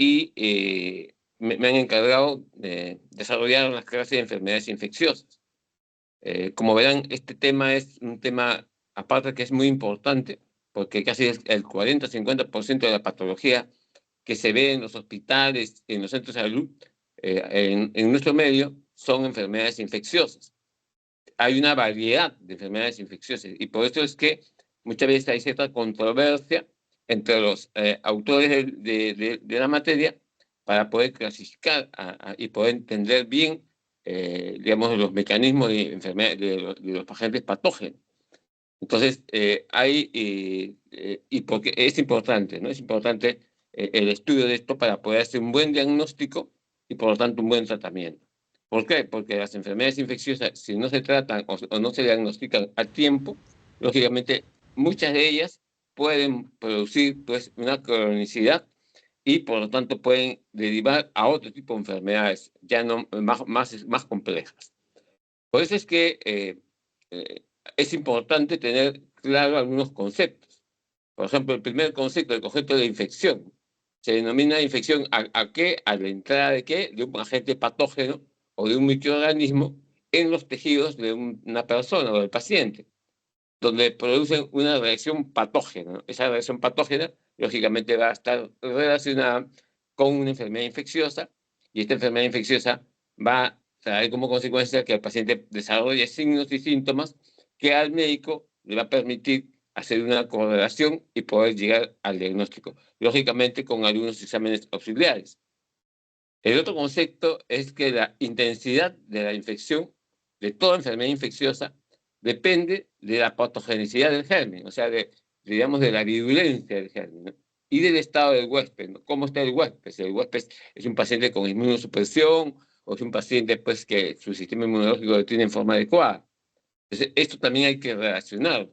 y me han encargado de desarrollar una clase de enfermedades infecciosas. Como verán, este tema es un tema, aparte que es muy importante, porque casi el 40-50% de la patología que se ve en los hospitales, en los centros de salud, en nuestro medio, son enfermedades infecciosas. Hay una variedad de enfermedades infecciosas y por eso es que muchas veces hay cierta controversia entre los autores de la materia para poder clasificar y poder entender bien, digamos, los mecanismos de enfermedad de los agentes patógenos. Entonces, y porque es importante, ¿no? Es importante el estudio de esto para poder hacer un buen diagnóstico y, por lo tanto, un buen tratamiento. ¿Por qué? Porque las enfermedades infecciosas, si no se tratan o no se diagnostican a tiempo, lógicamente, muchas de ellas pueden producir, pues, una cronicidad y, por lo tanto, pueden derivar a otro tipo de enfermedades, ya no más complejas. Por eso es que es importante tener claro algunos conceptos. Por ejemplo, el primer concepto, el concepto de infección. Se denomina infección ¿a qué? A la entrada de qué? De un agente patógeno o de un microorganismo en los tejidos de una persona o del paciente, donde producen una reacción patógena, ¿no? Esa reacción patógena, lógicamente, va a estar relacionada con una enfermedad infecciosa, y esta enfermedad infecciosa va a traer como consecuencia que el paciente desarrolle signos y síntomas que al médico le va a permitir hacer una correlación y poder llegar al diagnóstico, lógicamente con algunos exámenes auxiliares. El otro concepto es que la intensidad de la infección, de toda enfermedad infecciosa, depende de la patogenicidad del germen, o sea, digamos, de la virulencia del germen, ¿no? Y del estado del huésped, ¿no? ¿Cómo está el huésped? Si el huésped es un paciente con inmunosupresión o es un paciente, pues, que su sistema inmunológico lo tiene en forma adecuada. Entonces, esto también hay que relacionar,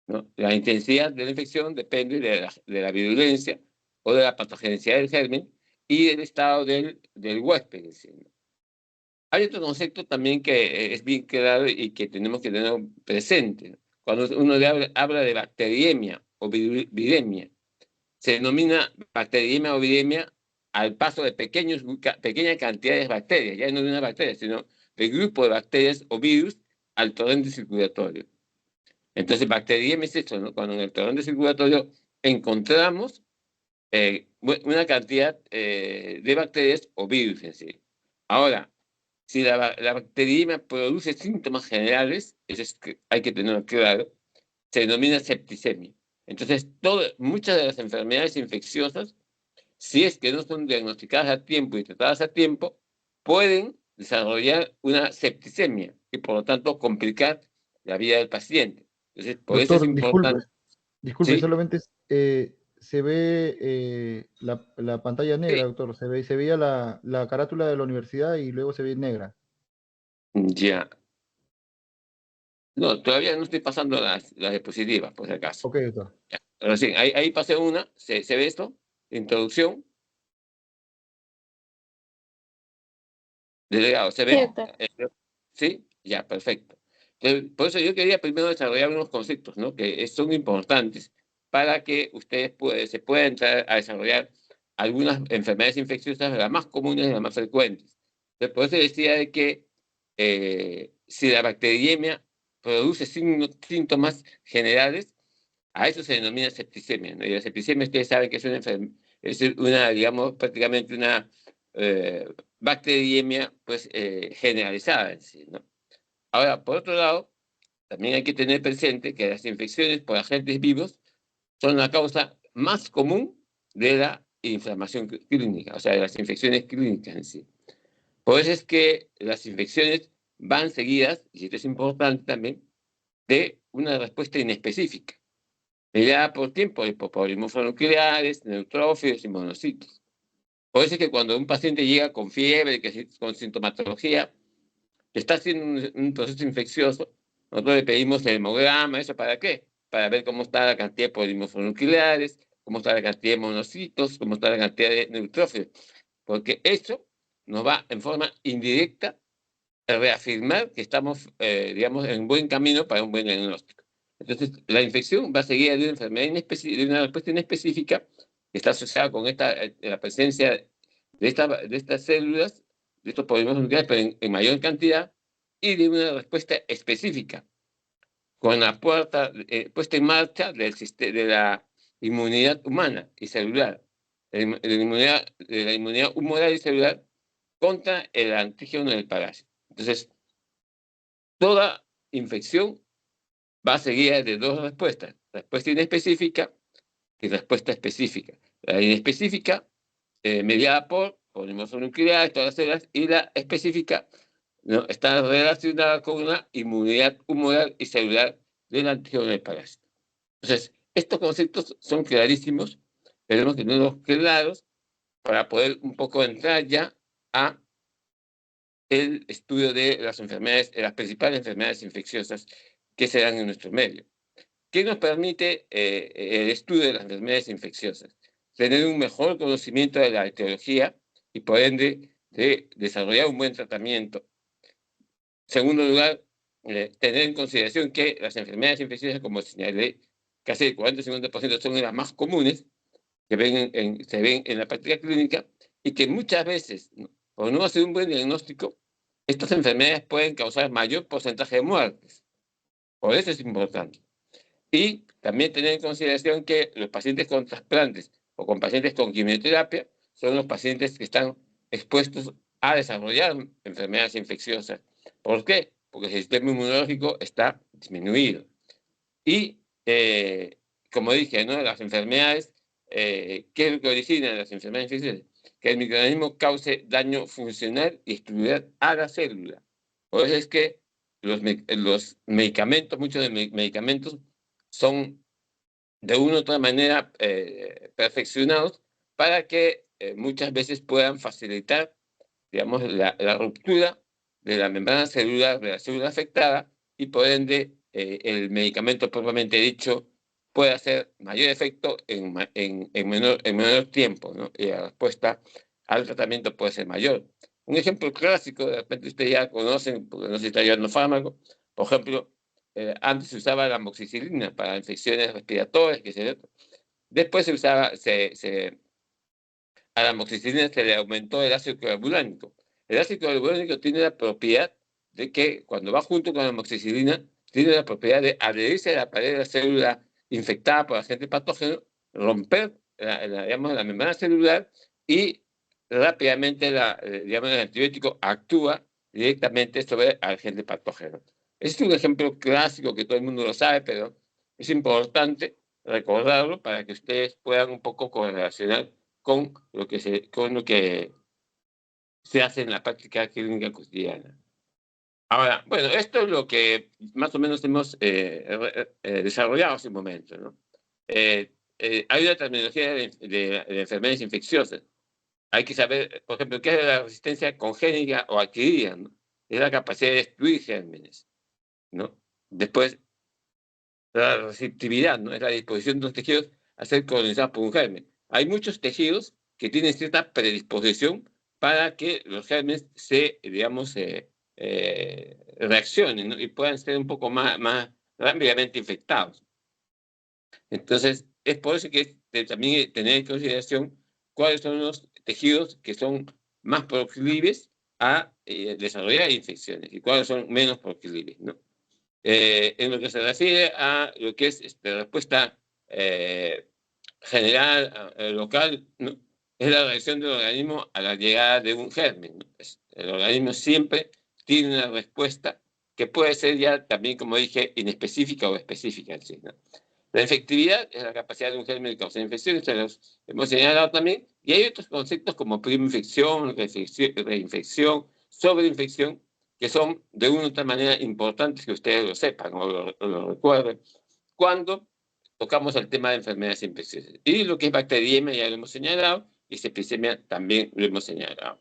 ¿no? La intensidad de la infección depende de la virulencia o de la patogenicidad del germen y del estado del huésped. ¿No? Hay otro concepto también que es bien claro y que tenemos que tener presente. Cuando uno habla de bacteriemia o viremia, se denomina bacteriemia o viremia al paso de pequeñas cantidades de bacterias, ya no de una bacteria, sino de grupo de bacterias o virus al torrente circulatorio. Entonces, bacteriemia es esto, ¿no? Cuando en el torrente circulatorio encontramos una cantidad de bacterias o virus en sí. Ahora, si la bacteriemia produce síntomas generales, eso es que hay que tenerlo claro, se denomina septicemia. Entonces, muchas de las enfermedades infecciosas, si es que no son diagnosticadas a tiempo y tratadas a tiempo, pueden desarrollar una septicemia y, por lo tanto, complicar la vida del paciente. Entonces, por eso es Doctor, disculpe, importante. disculpe, ¿Sí? solamente se ve la pantalla negra, Sí. doctor. Se veía la carátula de la universidad y luego se ve negra. Ya. No, todavía no estoy pasando las diapositivas, por si acaso. Ok, doctor. Ya. Pero sí, ahí pasé una, se ve esto, introducción, delegado, ¿se ve? Cierto. Sí, ya, perfecto. Entonces, por eso yo quería primero desarrollar unos conceptos, ¿no? Que son importantes para que ustedes se puedan entrar a desarrollar algunas enfermedades infecciosas, las más comunes y las más frecuentes. Entonces, por eso decía de que si la bacteriemia produce síntomas generales, a eso se denomina septicemia, ¿no? Y la septicemia, ustedes saben que es una, digamos, prácticamente una bacteriemia, pues, generalizada en sí, ¿no? Ahora, por otro lado, también hay que tener presente que las infecciones por agentes vivos son la causa más común de la inflamación clínica, o sea, de las infecciones clínicas en sí. Por eso es que las infecciones van seguidas, y esto es importante también, de una respuesta inespecífica, mediada por tiempo por linfonucleares, neutrófilos y monocitos. Por eso es que cuando un paciente llega con fiebre, con sintomatología, que está haciendo un proceso infeccioso, nosotros le pedimos el hemograma. ¿Eso para qué? Para ver cómo está la cantidad de polimorfonucleares, cómo está la cantidad de monocitos, cómo está la cantidad de neutrófilos. Porque eso nos va en forma indirecta a reafirmar que estamos, digamos, en buen camino para un buen diagnóstico. Entonces, la infección va a seguir de una enfermedad de una respuesta inespecífica que está asociada con la presencia de estas células, de estos polimerasa nucleares, pero en mayor cantidad, y de una respuesta específica, con la puesta en marcha de la inmunidad humana y celular, de la inmunidad humoral y celular contra el antígeno del parásito. Entonces, toda infección va seguida de dos respuestas: respuesta inespecífica y respuesta específica. La inespecífica, mediada por polimerasa nucleares, todas las células, y la específica, ¿no?, está relacionada con una inmunidad humoral y celular del antígeno del parásito. Entonces, estos conceptos son clarísimos, tenemos que tenerlos claros para poder un poco entrar ya a el estudio de las enfermedades, las principales enfermedades infecciosas que se dan en nuestro medio. ¿Qué nos permite el estudio de las enfermedades infecciosas? Tener un mejor conocimiento de la etiología y, por ende, de desarrollar un buen tratamiento. En segundo lugar, tener en consideración que las enfermedades infecciosas, como señalé, casi el 40-50% son las más comunes que se ven en la práctica clínica, y que muchas veces, ¿no?, por no hacer un buen diagnóstico, estas enfermedades pueden causar mayor porcentaje de muertes. Por eso es importante. Y también tener en consideración que los pacientes con trasplantes o con pacientes con quimioterapia son los pacientes que están expuestos a desarrollar enfermedades infecciosas. ¿Por qué? Porque el sistema inmunológico está disminuido. Y, como dije, ¿no?, las enfermedades, ¿qué es lo que origina las enfermedades infecciosas? Que el microorganismo cause daño funcional y estructural a la célula. Por eso es que los medicamentos, muchos de medicamentos, son de una u otra manera perfeccionados para que muchas veces puedan facilitar, digamos, la ruptura de la membrana celular de la célula afectada, y por ende el medicamento propiamente dicho puede hacer mayor efecto en menor tiempo, ¿no? Y la respuesta al tratamiento puede ser mayor. Un ejemplo clásico, de repente ustedes ya conocen, porque no se está llevando fármaco, por ejemplo, antes se usaba la amoxicilina para infecciones respiratorias, que se... Después se usaba, a la amoxicilina se le aumentó el ácido clorhidralánico. El ácido clorhidralánico tiene la propiedad de que, cuando va junto con la amoxicilina, tiene la propiedad de adherirse a la pared de la célula infectada por agente patógeno, romper digamos, la membrana celular, y rápidamente digamos, el antibiótico actúa directamente sobre el agente patógeno. Este es un ejemplo clásico que todo el mundo lo sabe, pero es importante recordarlo para que ustedes puedan un poco correlacionar con lo que se hace en la práctica clínica cotidiana. Ahora, bueno, esto es lo que más o menos hemos desarrollado hace un momento, ¿no? Hay una terminología de enfermedades infecciosas. Hay que saber, por ejemplo, qué es la resistencia congénita o adquirida, ¿no? Es la capacidad de destruir gérmenes, ¿no? Después, la receptividad, ¿no? Es la disposición de los tejidos a ser colonizados por un germen. Hay muchos tejidos que tienen cierta predisposición para que los gérmenes digamos, reaccionen, ¿no?, y puedan ser un poco más rápidamente infectados. Entonces, es por eso que también tener en consideración cuáles son los tejidos que son más proclives a desarrollar infecciones y cuáles son menos proclives, ¿no? En lo que se refiere a lo que es respuesta general, local, ¿no?, es la reacción del organismo a la llegada de un germen, ¿no? El organismo siempre tiene una respuesta que puede ser ya también, como dije, inespecífica o específica en sí, ¿no? La efectividad es la capacidad de un germen de causar infecciones, se los hemos señalado también, y hay otros conceptos como primoinfección, reinfección, sobreinfección, que son de una u otra manera importantes que ustedes lo sepan o lo recuerden cuando tocamos el tema de enfermedades infecciosas. Y lo que es bacteriemia ya lo hemos señalado, y septicemia también lo hemos señalado.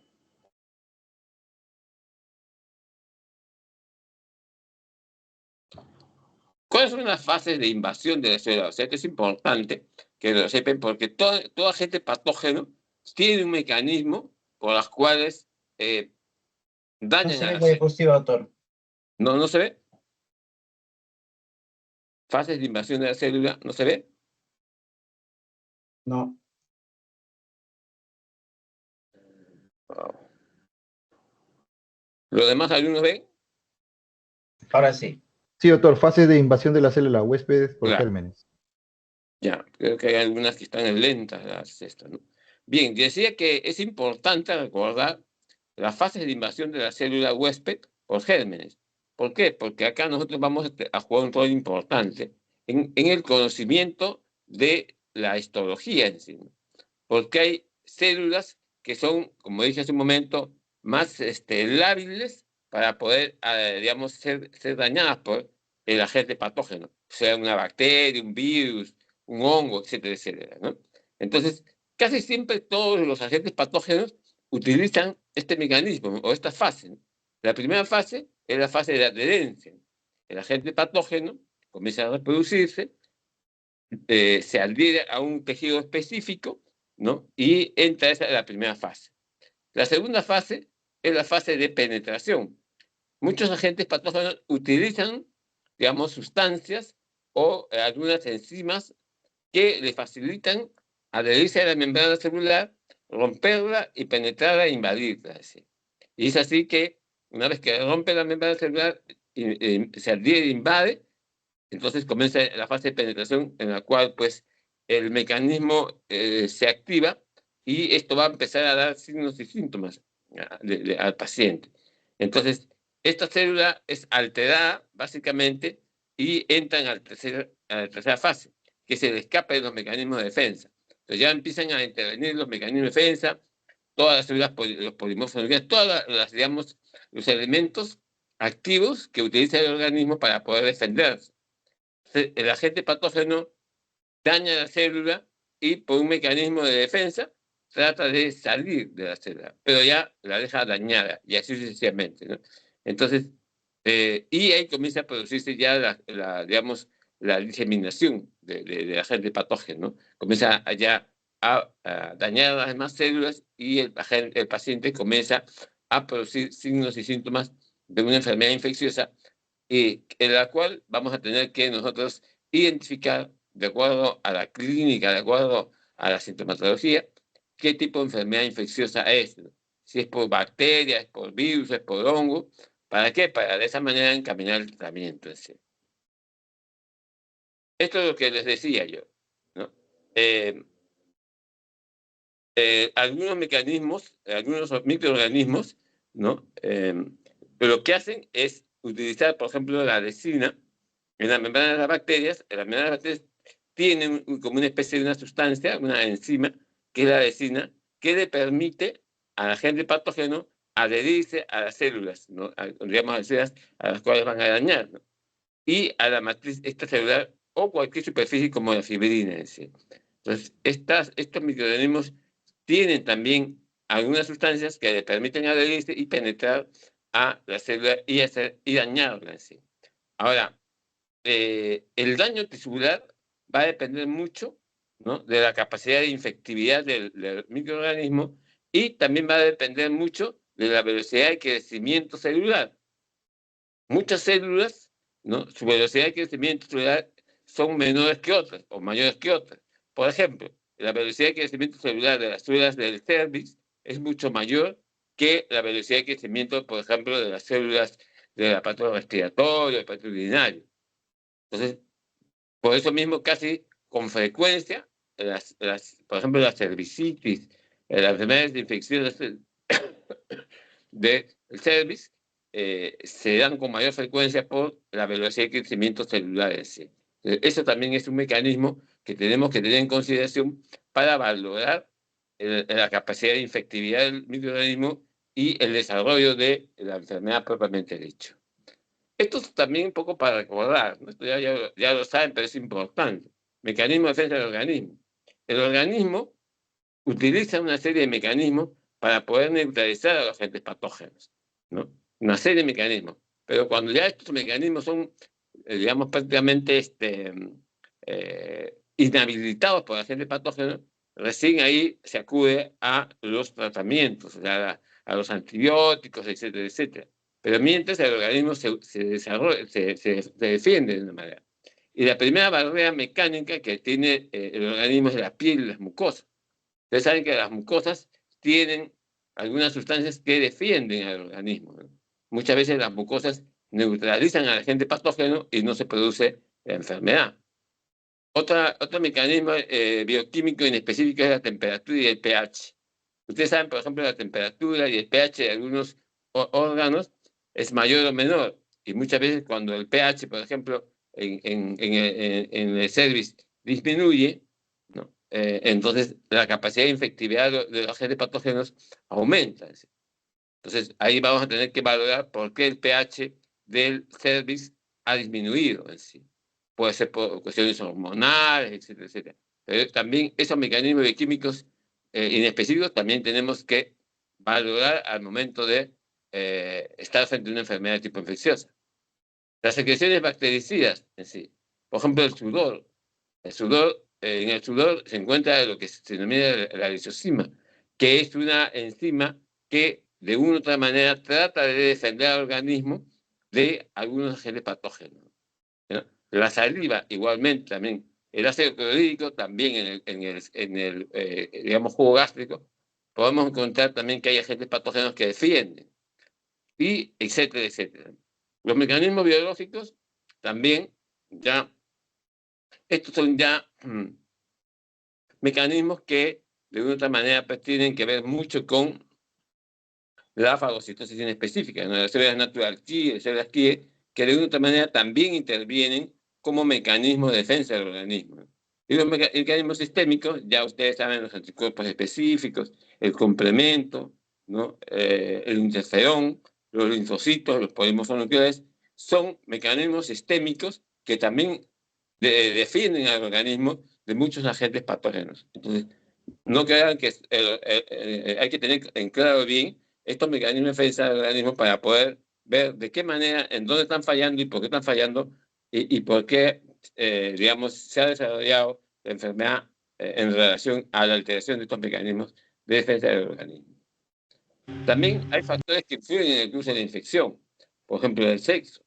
¿Cuáles son las fases de invasión de la célula? O sea, que es importante que lo sepan, porque todo agente patógeno tiene un mecanismo por los cuales No dañan se a ve la la célula. diapositiva, doctor. ¿No se ve? Fases de invasión de la célula, ¿no se ve? No. ¿Los demás alumnos ven? Ahora sí. Sí, doctor, fase de invasión de la célula huéspedes por Claro. gérmenes. Ya, creo que hay algunas que están lentas las estas, ¿no? Bien, decía que es importante recordar las fases de invasión de la célula huésped por gérmenes. ¿Por qué? Porque acá nosotros vamos a jugar un rol importante en el conocimiento de la histología en sí, ¿no? Porque hay células que son, como dije hace un momento, más lábiles para poder, digamos, ser dañadas por el agente patógeno, sea una bacteria, un virus, un hongo, etcétera, etcétera, ¿no? Entonces, casi siempre todos los agentes patógenos utilizan este mecanismo o esta fase, ¿no? La primera fase es la fase de adherencia. El agente patógeno comienza a reproducirse, se adhiere a un tejido específico, ¿no? Y entra esa la primera fase. La segunda fase es la fase de penetración. Muchos agentes patógenos utilizan, digamos, sustancias o algunas enzimas que le facilitan adherirse a la membrana celular, romperla y penetrarla e invadirla. ¿Sí? Y es así que una vez que rompe la membrana celular, se adhiere e invade, entonces comienza la fase de penetración en la cual pues el mecanismo se activa y esto va a empezar a dar signos y síntomas al paciente. Entonces, esta célula es alterada básicamente y entran a la tercera fase, que es el escape de los mecanismos de defensa. Entonces ya empiezan a intervenir los mecanismos de defensa, todas las células, los polimorfos, todas digamos, los elementos activos que utiliza el organismo para poder defenderse. El agente patógeno daña la célula y por un mecanismo de defensa trata de salir de la célula, pero ya la deja dañada y así sucesivamente, ¿no? Entonces, y ahí comienza a producirse ya digamos, la diseminación del agente patógeno, ¿no? Comienza ya a dañar las demás células y el paciente comienza a producir signos y síntomas de una enfermedad infecciosa y en la cual vamos a tener que nosotros identificar, de acuerdo a la clínica, de acuerdo a la sintomatología, qué tipo de enfermedad infecciosa es, ¿no? Si es por bacterias, es por virus, es por hongo. ¿Para qué? Para de esa manera encaminar el tratamiento en sí. Esto es lo que les decía yo, ¿no? Algunos mecanismos, algunos microorganismos, ¿no? Lo que hacen es utilizar, por ejemplo, la resina en la membrana de las bacterias. La membrana de las bacterias tiene como una especie de una sustancia, una enzima, que es la resina, que le permite al agente patógeno adherirse a las células, ¿no? Digamos, a las células a las cuales van a dañar, ¿no? Y a la matriz extracelular o cualquier superficie como la fibrina en sí. Entonces, estos microorganismos tienen también algunas sustancias que le permiten adherirse y penetrar a la célula y dañarla en sí. Ahora, el daño tisular va a depender mucho, ¿no?, de la capacidad de infectividad del microorganismo y también va a depender mucho de la velocidad de crecimiento celular. Muchas células, ¿no?, su velocidad de crecimiento celular son menores que otras o mayores que otras. Por ejemplo, la velocidad de crecimiento celular de las células del cervix es mucho mayor que la velocidad de crecimiento, por ejemplo, de las células del aparato respiratorio, del aparato urinario. Entonces, por eso mismo, casi con frecuencia, por ejemplo, la cervicitis, las enfermedades infecciosas del cervix, se dan con mayor frecuencia por la velocidad de crecimiento celular en sí. Eso también es un mecanismo que tenemos que tener en consideración para valorar la capacidad de infectividad del microorganismo y el desarrollo de la enfermedad propiamente dicho. Esto es también un poco para recordar, ¿no? Esto ya lo saben, pero es importante. Mecanismo de defensa del organismo. El organismo utiliza una serie de mecanismos para poder neutralizar a los agentes patógenos, ¿no? Una serie de mecanismos. Pero cuando ya estos mecanismos son, digamos, prácticamente inhabilitados por agentes patógenos, recién ahí se acude a los tratamientos, a los antibióticos, etcétera, etcétera. Pero mientras el organismo se desarrolla, se defiende de una manera. Y la primera barrera mecánica que tiene el organismo es la piel y las mucosas. Ustedes saben que las mucosas tienen algunas sustancias que defienden al organismo, ¿no? Muchas veces las mucosas neutralizan al agente patógeno y no se produce la enfermedad. Otro mecanismo bioquímico inespecífico es la temperatura y el pH. Ustedes saben, por ejemplo, la temperatura y el pH de algunos órganos es mayor o menor. Y muchas veces cuando el pH, por ejemplo, en el cervix disminuye, ¿no? Entonces la capacidad de infectividad de los agentes patógenos aumenta. Entonces ahí vamos a tener que valorar por qué el pH del cervix ha disminuido en sí. Puede ser por cuestiones hormonales, etcétera, etcétera. Pero también esos mecanismos bioquímicos inespecíficos también tenemos que valorar al momento de estar frente a una enfermedad de tipo infecciosa. Las secreciones bactericidas en sí. Por ejemplo, el sudor. En el sudor se encuentra lo que se denomina la lisosima, que es una enzima que de una u otra manera trata de defender al organismo de algunos agentes patógenos, ¿no? La saliva, igualmente, también. El ácido clorhídrico, también en el digamos, jugo gástrico, podemos encontrar también que hay agentes patógenos que defienden, y etcétera, etcétera. Los mecanismos biológicos también, ya, estos son ya mecanismos que de una u otra manera pues, tienen que ver mucho con la fagocitosis en específica, ¿no? Las células natural killer, células killer, que de una u otra manera también intervienen como mecanismo de defensa del organismo. Y los mecanismos sistémicos, ya ustedes saben, los anticuerpos específicos, el complemento, ¿no? El interferón, los linfocitos, los polimorfos nucleares, son mecanismos sistémicos que también defienden al organismo de muchos agentes patógenos. Entonces, no crean que hay que tener en claro bien estos mecanismos de defensa del organismo para poder ver de qué manera, en dónde están fallando y por qué están fallando y por qué, digamos, se ha desarrollado la enfermedad en relación a la alteración de estos mecanismos de defensa del organismo. También hay factores que influyen en el curso de la infección, por ejemplo, el sexo,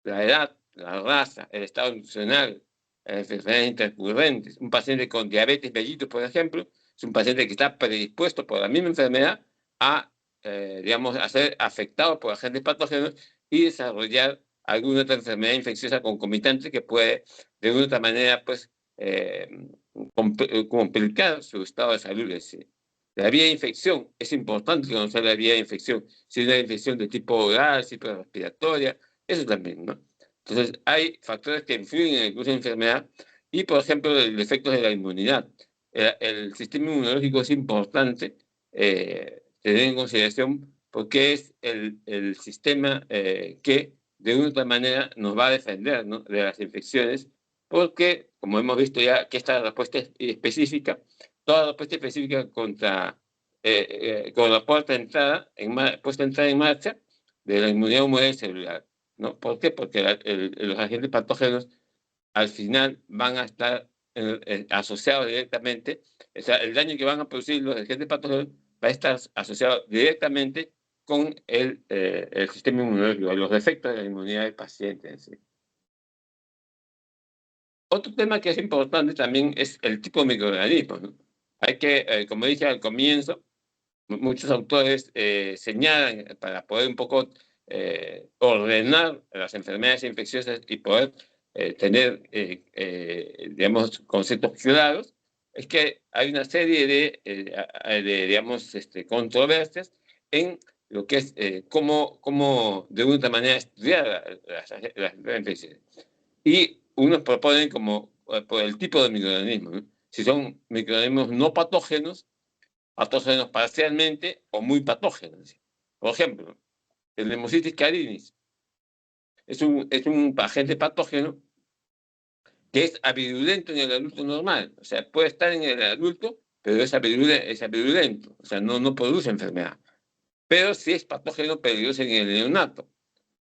la edad, la raza, el estado nutricional, enfermedades intercurrentes. Un paciente con diabetes mellitus, por ejemplo, es un paciente que está predispuesto por la misma enfermedad a, digamos, a ser afectado por agentes patógenos y desarrollar alguna otra enfermedad infecciosa concomitante que puede, de una u otra manera, pues, complicar su estado de salud. La vía de infección, es importante conocer la vía de infección. Si es una infección de tipo oral, tipo respiratoria, eso también, ¿no? Entonces, hay factores que influyen en el curso de enfermedad y, por ejemplo, el efecto de la inmunidad. El sistema inmunológico es importante tener en consideración porque es el sistema que, de una u otra manera, nos va a defender, ¿no? De las infecciones, porque, como hemos visto ya, que esta respuesta es específica, toda respuesta específica con la puesta de entrada en marcha de la inmunidad humoral celular, ¿no? ¿Por qué? Porque los agentes patógenos al final van a estar asociados directamente, o sea, el daño que van a producir los agentes patógenos va a estar asociado directamente con el sistema inmunológico, los efectos de la inmunidad del paciente en sí. Otro tema que es importante también es el tipo de microorganismos, ¿no? Hay que, como dije al comienzo, muchos autores señalan para poder un poco ordenar las enfermedades infecciosas y poder tener, digamos, conceptos claros, es que hay una serie de digamos, controversias en lo que es cómo de una manera estudiar las infecciones. Y unos proponen como por el tipo de microorganismo, ¿no? Si son microorganismos no patógenos parcialmente o muy patógenos. Por ejemplo, el Pneumocystis caridis es un agente patógeno que es avirulento en el adulto normal. O sea, puede estar en el adulto, pero es avirulento. O sea, no produce enfermedad. Pero sí es patógeno peligroso en el neonato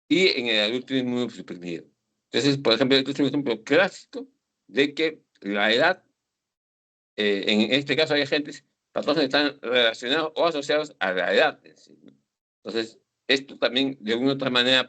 y en el adulto inmunosuprimido. Entonces, por ejemplo, esto es un ejemplo clásico de que la edad, en este caso hay agentes patógenos que están relacionados o asociados a la edad. Entonces, esto también de una u otra manera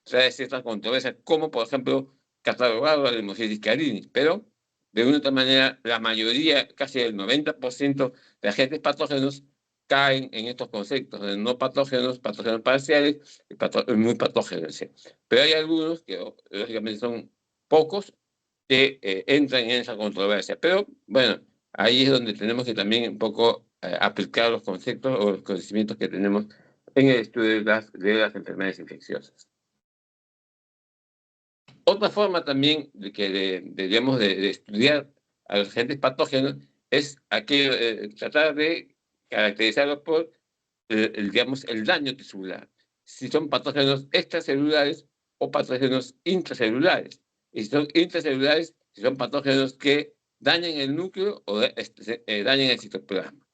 trae ciertas controversias, como por ejemplo catalogar la Pneumocystis caridis, pero de una u otra manera la mayoría, casi el 90% de agentes patógenos caen en estos conceptos de no patógenos, patógenos parciales y muy patógenos. ¿Sí? Pero hay algunos que, lógicamente, son pocos que entran en esa controversia. Pero, bueno, ahí es donde tenemos que también un poco aplicar los conceptos o los conocimientos que tenemos en el estudio de las enfermedades infecciosas. Otra forma también digamos, de estudiar a los agentes patógenos es aquello, tratar de caracterizarlos por digamos, el daño tisular. Si son patógenos extracelulares o patógenos intracelulares. Y si son intracelulares, si son patógenos que dañan el núcleo o dañan el citoplasma.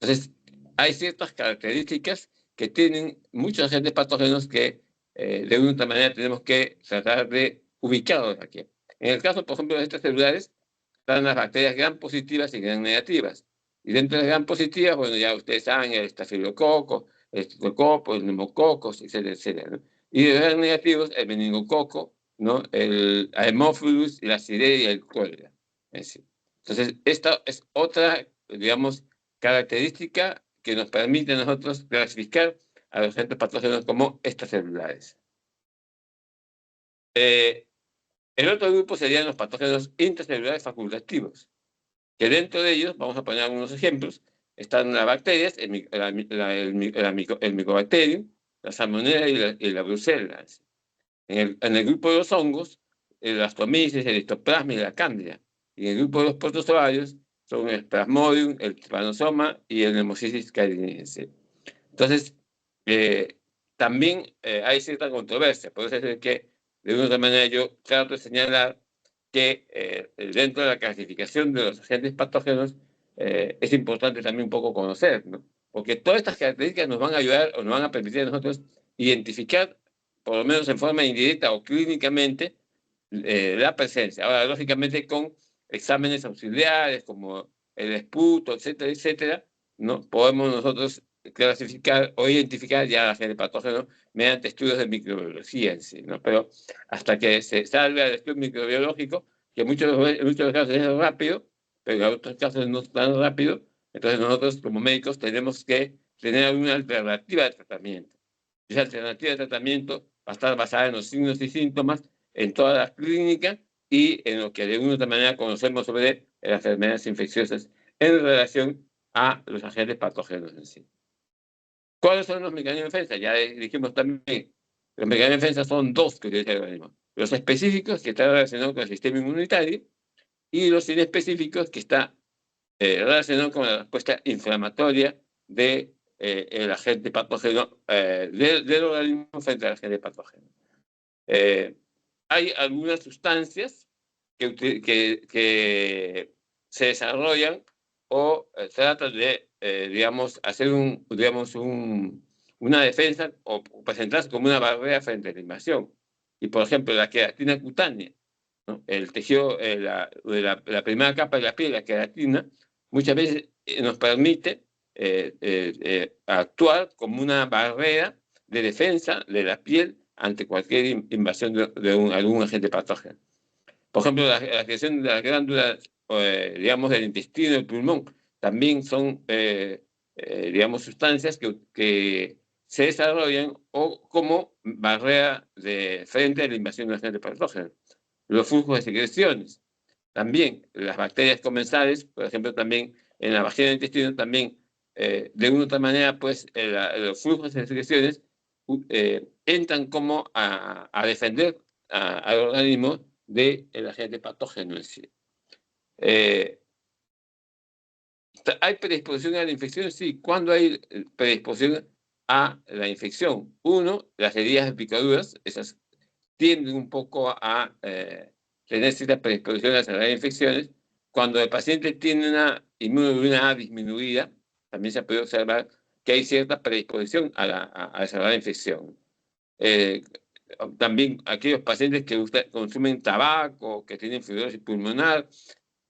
Entonces, hay ciertas características que tienen muchos agentes patógenos que de una u otra manera tenemos que tratar de ubicarlos aquí. En el caso, por ejemplo, de estas celulares, están las bacterias gram positivas y gram negativas. Y dentro de las gram positivas, bueno, ya ustedes saben, el estafilococo, el estreptococo, el neumococos, etcétera, etcétera, ¿no? Y de los gram negativos, el meningococo, ¿no? El Haemophilus, la Xylella y el cólera. Entonces, esta es otra, digamos, característica que nos permite a nosotros clasificar a los agentes patógenos como extracelulares. El otro grupo serían los patógenos intracelulares facultativos, que dentro de ellos, vamos a poner algunos ejemplos, están las bacterias, el Mycobacterium, la Salmonella y la Brucella. En el grupo de los hongos, el Ascomyces, el Histoplasma y la Candida. Y en el grupo de los protozoarios son el Plasmodium, el Trypanosoma y el Pneumocystis carinense. Entonces, también hay cierta controversia. Por eso es que, de una u otra manera, yo trato de señalar que dentro de la clasificación de los agentes patógenos es importante también un poco conocer, ¿no? Porque todas estas características nos van a ayudar o nos van a permitir a nosotros identificar, por lo menos en forma indirecta o clínicamente, la presencia. Ahora, lógicamente, con exámenes auxiliares como el esputo, etcétera, etcétera, ¿no? Podemos nosotros clasificar o identificar ya el agente patógeno mediante estudios de microbiología en sí, ¿no? Pero hasta que se salga el estudio microbiológico, que en muchos de los casos es rápido, pero en otros casos no es tan rápido, entonces nosotros como médicos tenemos que tener una alternativa de tratamiento. Esa alternativa de tratamiento va a estar basada en los signos y síntomas en todas las clínicas y en lo que de una u otra manera conocemos sobre las enfermedades infecciosas en relación a los agentes patógenos en sí. ¿Cuáles son los mecanismos de defensa? Ya dijimos también, los mecanismos de defensa son dos que utiliza el organismo. Los específicos, que están relacionados con el sistema inmunitario, y los inespecíficos, que está relacionado con la respuesta inflamatoria del agente patógeno, del organismo frente al agente patógeno. Hay algunas sustancias que se desarrollan o tratan de, digamos, hacer una defensa o presentarse como una barrera frente a la invasión. Y, por ejemplo, la queratina cutánea, ¿no? El tejido, la primera capa de la piel, la queratina, muchas veces nos permite actuar como una barrera de defensa de la piel ante cualquier invasión de algún agente patógeno. Por ejemplo, la creación de las glándulas, digamos, del intestino y del pulmón, también son, digamos, sustancias que se desarrollan como barrera frente a la invasión de agentes patógenos. Los flujos de secreciones, también las bacterias comensales, por ejemplo, también en la vagina del intestino, también, de una u otra manera, pues, los flujos de secreciones entran como a defender al organismo del agente patógeno en sí. ¿Hay predisposición a la infección? Sí. ¿Cuándo hay predisposición a la infección? Uno, las heridas de picaduras, esas tienden un poco a tener cierta predisposición a desarrollar infecciones. Cuando el paciente tiene una inmunoglobulina A disminuida, también se puede observar que hay cierta predisposición a desarrollar infección. También aquellos pacientes que consumen tabaco, que tienen fibrosis pulmonar,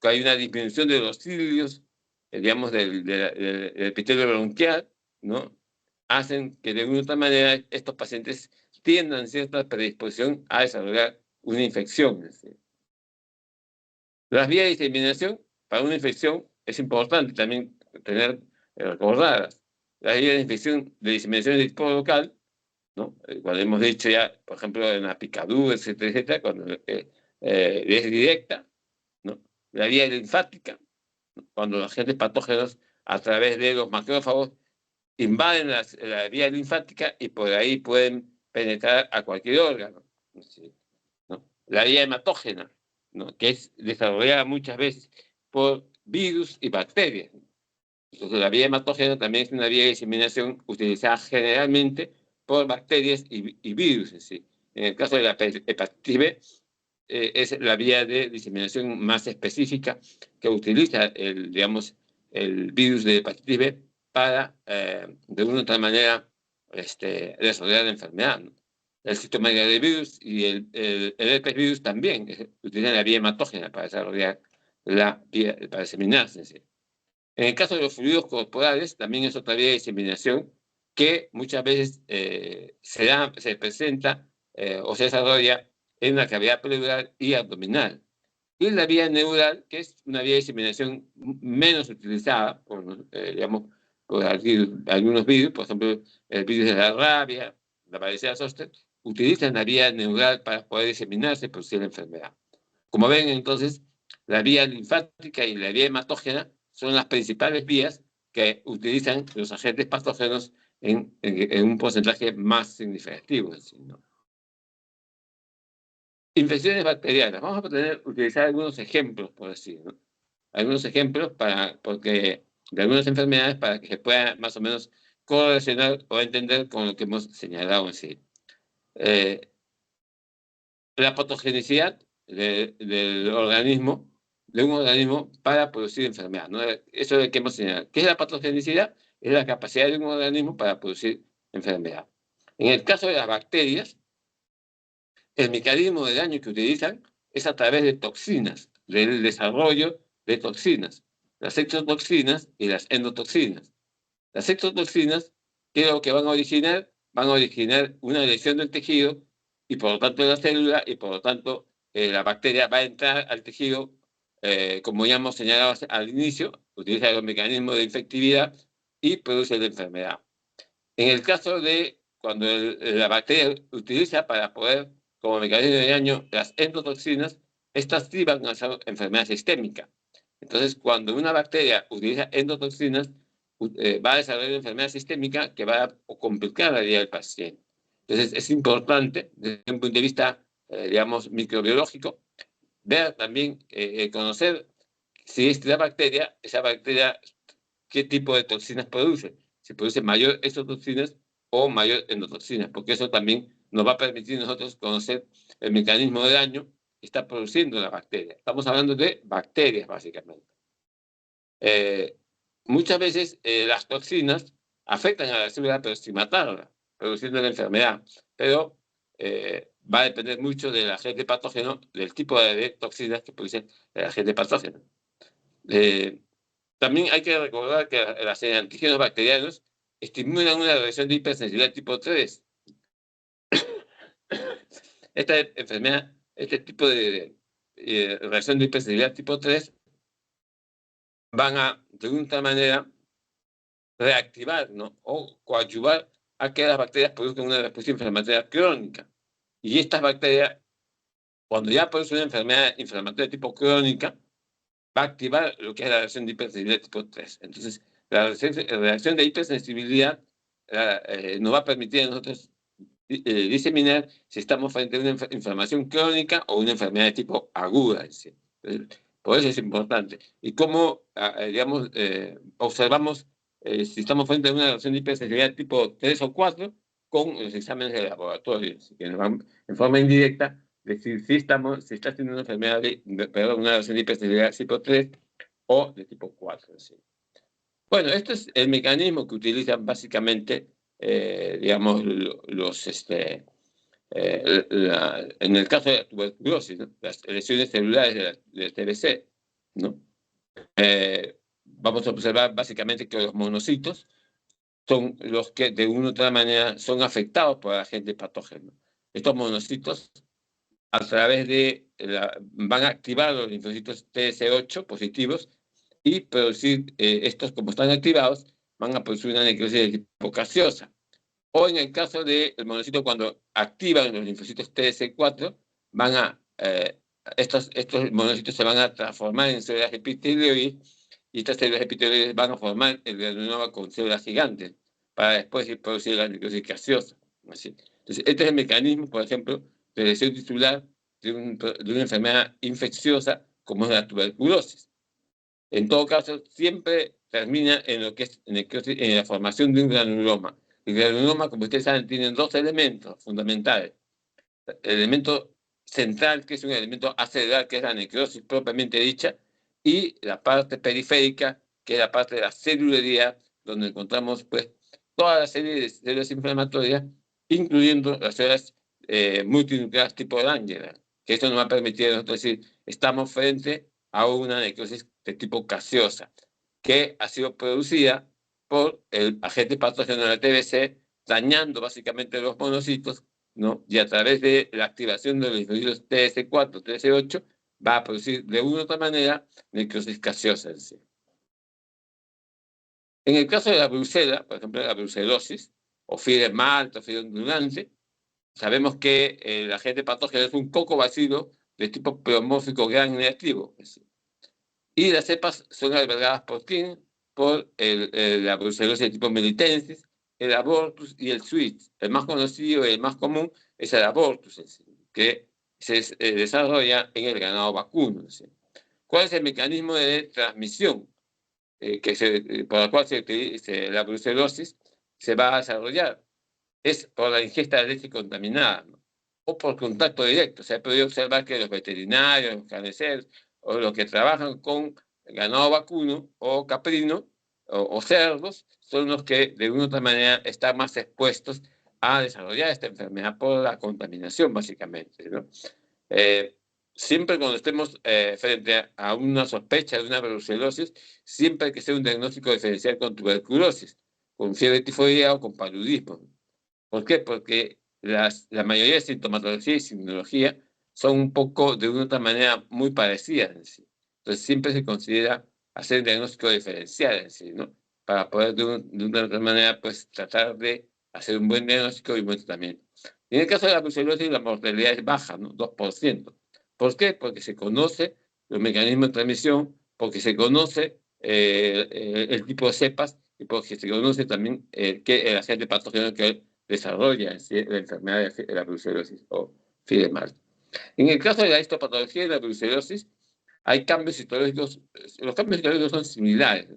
que hay una disminución de los cilios, digamos, del epitelio bronquial, ¿no? Hacen que de alguna otra manera estos pacientes tiendan cierta predisposición a desarrollar una infección. ¿Sí? Las vías de diseminación para una infección es importante también recordarlas. las vías de infección de diseminación de tipo local, ¿no? Cuando hemos dicho ya, por ejemplo, en la picadura, etcétera, cuando es directa, ¿no? La vía linfática, ¿no? Cuando los agentes patógenos a través de los macrófagos invaden la vía linfática y por ahí pueden penetrar a cualquier órgano, ¿no? La vía hematógena, ¿no? Que es desarrollada muchas veces por virus y bacterias. Entonces, la vía hematógena también es una vía de diseminación utilizada generalmente por bacterias y virus en sí. En el caso de la hepatitis B, es la vía de diseminación más específica que utiliza digamos, el virus de hepatitis B para, de una u otra manera, desarrollar la enfermedad, ¿no? El citomegalovirus y el herpes virus también utilizan la vía hematógena para desarrollar para diseminarse en sí. En el caso de los fluidos corporales, también es otra vía de diseminación que muchas veces se presenta o se desarrolla en la cavidad pleural y abdominal. Y la vía neural, que es una vía de diseminación menos utilizada digamos, por algunos virus, por ejemplo, el virus de la rabia, la varicela zoster, utilizan la vía neural para poder diseminarse y producir la enfermedad. Como ven, entonces, la vía linfática y la vía hematógena son las principales vías que utilizan los agentes patógenos en un porcentaje más significativo, ¿no? Infecciones bacterianas. Vamos a utilizar algunos ejemplos, por así, ¿no? Algunos ejemplos de algunas enfermedades para que se pueda más o menos correlacionar o entender con lo que hemos señalado en sí. La patogenicidad del organismo, de un organismo para producir enfermedad, ¿no? Eso es lo que hemos señalado. ¿Qué es la patogenicidad? Es la capacidad de un organismo para producir enfermedad. En el caso de las bacterias, el mecanismo de daño que utilizan es a través de toxinas, del desarrollo de toxinas, las exotoxinas y las endotoxinas. Las exotoxinas, ¿qué es lo que van a originar? Van a originar una lesión del tejido y por lo tanto de la célula y por lo tanto la bacteria va a entrar al tejido, como ya hemos señalado al inicio, utiliza los mecanismos de infectividad y produce la enfermedad. En el caso de cuando la bacteria utiliza para poder, como mecanismo de daño, las endotoxinas, estas sí van a ser enfermedad sistémica. Entonces, cuando una bacteria utiliza endotoxinas, va a desarrollar una enfermedad sistémica que va a complicar la vida del paciente. Entonces, es importante, desde un punto de vista, digamos, microbiológico, ver también, conocer si esa bacteria, qué tipo de toxinas produce. Si produce mayor exotoxinas o mayor endotoxinas, porque eso también nos va a permitir nosotros conocer el mecanismo de daño que está produciendo la bacteria. Estamos hablando de bacterias, básicamente. Muchas veces las toxinas afectan a la célula, pero sin matarla, produciendo la enfermedad. Pero va a depender mucho del agente patógeno, del tipo de toxinas que produce el agente patógeno. También hay que recordar que los antígenos bacterianos estimulan una reacción de hipersensibilidad tipo 3. Esta enfermedad, este tipo de reacción de hipersensibilidad tipo 3 van a, de alguna manera, reactivar, ¿no? O coadyuvar a que las bacterias produzcan una respuesta inflamatoria crónica. Y estas bacterias, cuando ya producen una enfermedad inflamatoria tipo crónica, va a activar lo que es la reacción de hipersensibilidad tipo 3. Entonces, la reacción de hipersensibilidad nos va a permitir a nosotros diseminar si estamos frente a una inflamación crónica o una enfermedad de tipo aguda. ¿Sí? Por eso es importante. Y cómo, digamos, observamos si estamos frente a una reacción de hipersensibilidad tipo 3 o 4 con los exámenes de laboratorio, que nos van en forma indirecta decir si está haciendo una enfermedad una reacción de hipersensibilidad tipo 3 o de tipo 4. ¿Sí? Bueno, este es el mecanismo que utilizan básicamente, digamos, en el caso de la tuberculosis, ¿no? Las lesiones celulares del TBC, ¿no? Vamos a observar básicamente que los monocitos son los que de una u otra manera son afectados por el agente patógeno. Estos monocitos, a través van a activar los linfocitos TS8 positivos y producir estos, como están activados, van a producir una necrosis de tipo gaseosa. O en el caso del monocito, cuando activan los linfocitos TS4, estos monocitos se van a transformar en células epitelioides, y estas células epitelioides van a formar el granuloma con células gigantes, para después producir la necrosis gaseosa. Así. Entonces, este es el mecanismo, por ejemplo, de lesión tisular de una enfermedad infecciosa como es la tuberculosis. En todo caso, siempre termina en lo que es en la formación de un granuloma. El granuloma, como ustedes saben, tiene dos elementos fundamentales. El elemento central, que es un elemento acelular, que es la necrosis propiamente dicha, y la parte periférica, que es la parte de la celularidad, donde encontramos pues toda la serie de células inflamatorias, incluyendo las células multinucleares tipo Langella, que esto nos va a permitir a nosotros decir, estamos frente a una necrosis de tipo gaseosa, que ha sido producida por el agente patógeno de la TBC, dañando básicamente los monocitos, ¿no? Y a través de la activación de los linfocitos TS4, TS8, va a producir de una u otra manera necrosis gaseosa en sí. En el caso de la brucela, por ejemplo, la brucelosis, o fiebre malta, o fiebre ondulante, sabemos que el agente patógeno es un cocobacilo de tipo pleomórfico gran negativo. Y las cepas son albergadas por quién? Por la brucelosis de tipo melitensis, el abortus y el switch. El más conocido y el más común es el abortus, que se desarrolla en el ganado vacuno. ¿Cuál es el mecanismo de transmisión por el cual la brucelosis se va a desarrollar? Es por la ingesta de leche contaminada, ¿no? O por contacto directo. Se ha podido observar que los veterinarios, los carniceros, o los que trabajan con ganado vacuno o caprino o cerdos, son los que de una u otra manera están más expuestos a desarrollar esta enfermedad por la contaminación, básicamente, ¿no? Siempre cuando estemos frente a una sospecha de una brucelosis, siempre hay que hacer un diagnóstico diferencial con tuberculosis, con fiebre tifoidea o con paludismo. ¿Por qué? Porque la mayoría de sintomatología y signología son un poco, de una u otra manera, muy parecidas en sí. Entonces, siempre se considera hacer un diagnóstico diferencial en sí, ¿no? Para poder, de una u otra manera, pues, tratar de hacer un buen diagnóstico y un buen tratamiento. En el caso de la brucelosis, la mortalidad es baja, ¿no? 2%. ¿Por qué? Porque se conoce los mecanismos de transmisión, porque se conoce el tipo de cepas y porque se conoce también el agente patógeno que desarrolla la enfermedad de la brucelosis o fiebre malta. En el caso de la histopatología de la brucelosis, hay cambios histológicos. Los cambios histológicos son similares.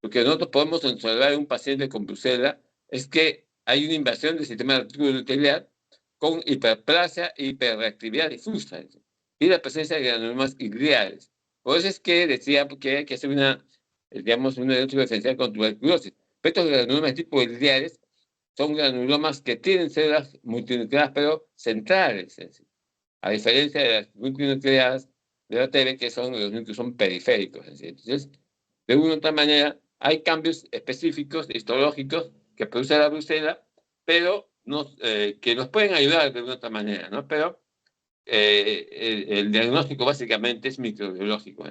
Lo que nosotros podemos observar en un paciente con brucela es que hay una invasión del sistema reticuloendotelial con hiperplasia e hiperreactividad difusa y la presencia de granulomas gliales. Por eso es que decía que hay que hacer una diagnóstico diferencial con tuberculosis. Pero estos granulomas de tipo gliales son granulomas que tienen células multinucleadas, pero centrales, a diferencia de las multinucleadas de la TB, que son los núcleos son periféricos. Entonces, de una u otra manera, hay cambios específicos, histológicos, que produce la brucela, pero que nos pueden ayudar de una u otra manera, ¿no? Pero el diagnóstico básicamente es microbiológico.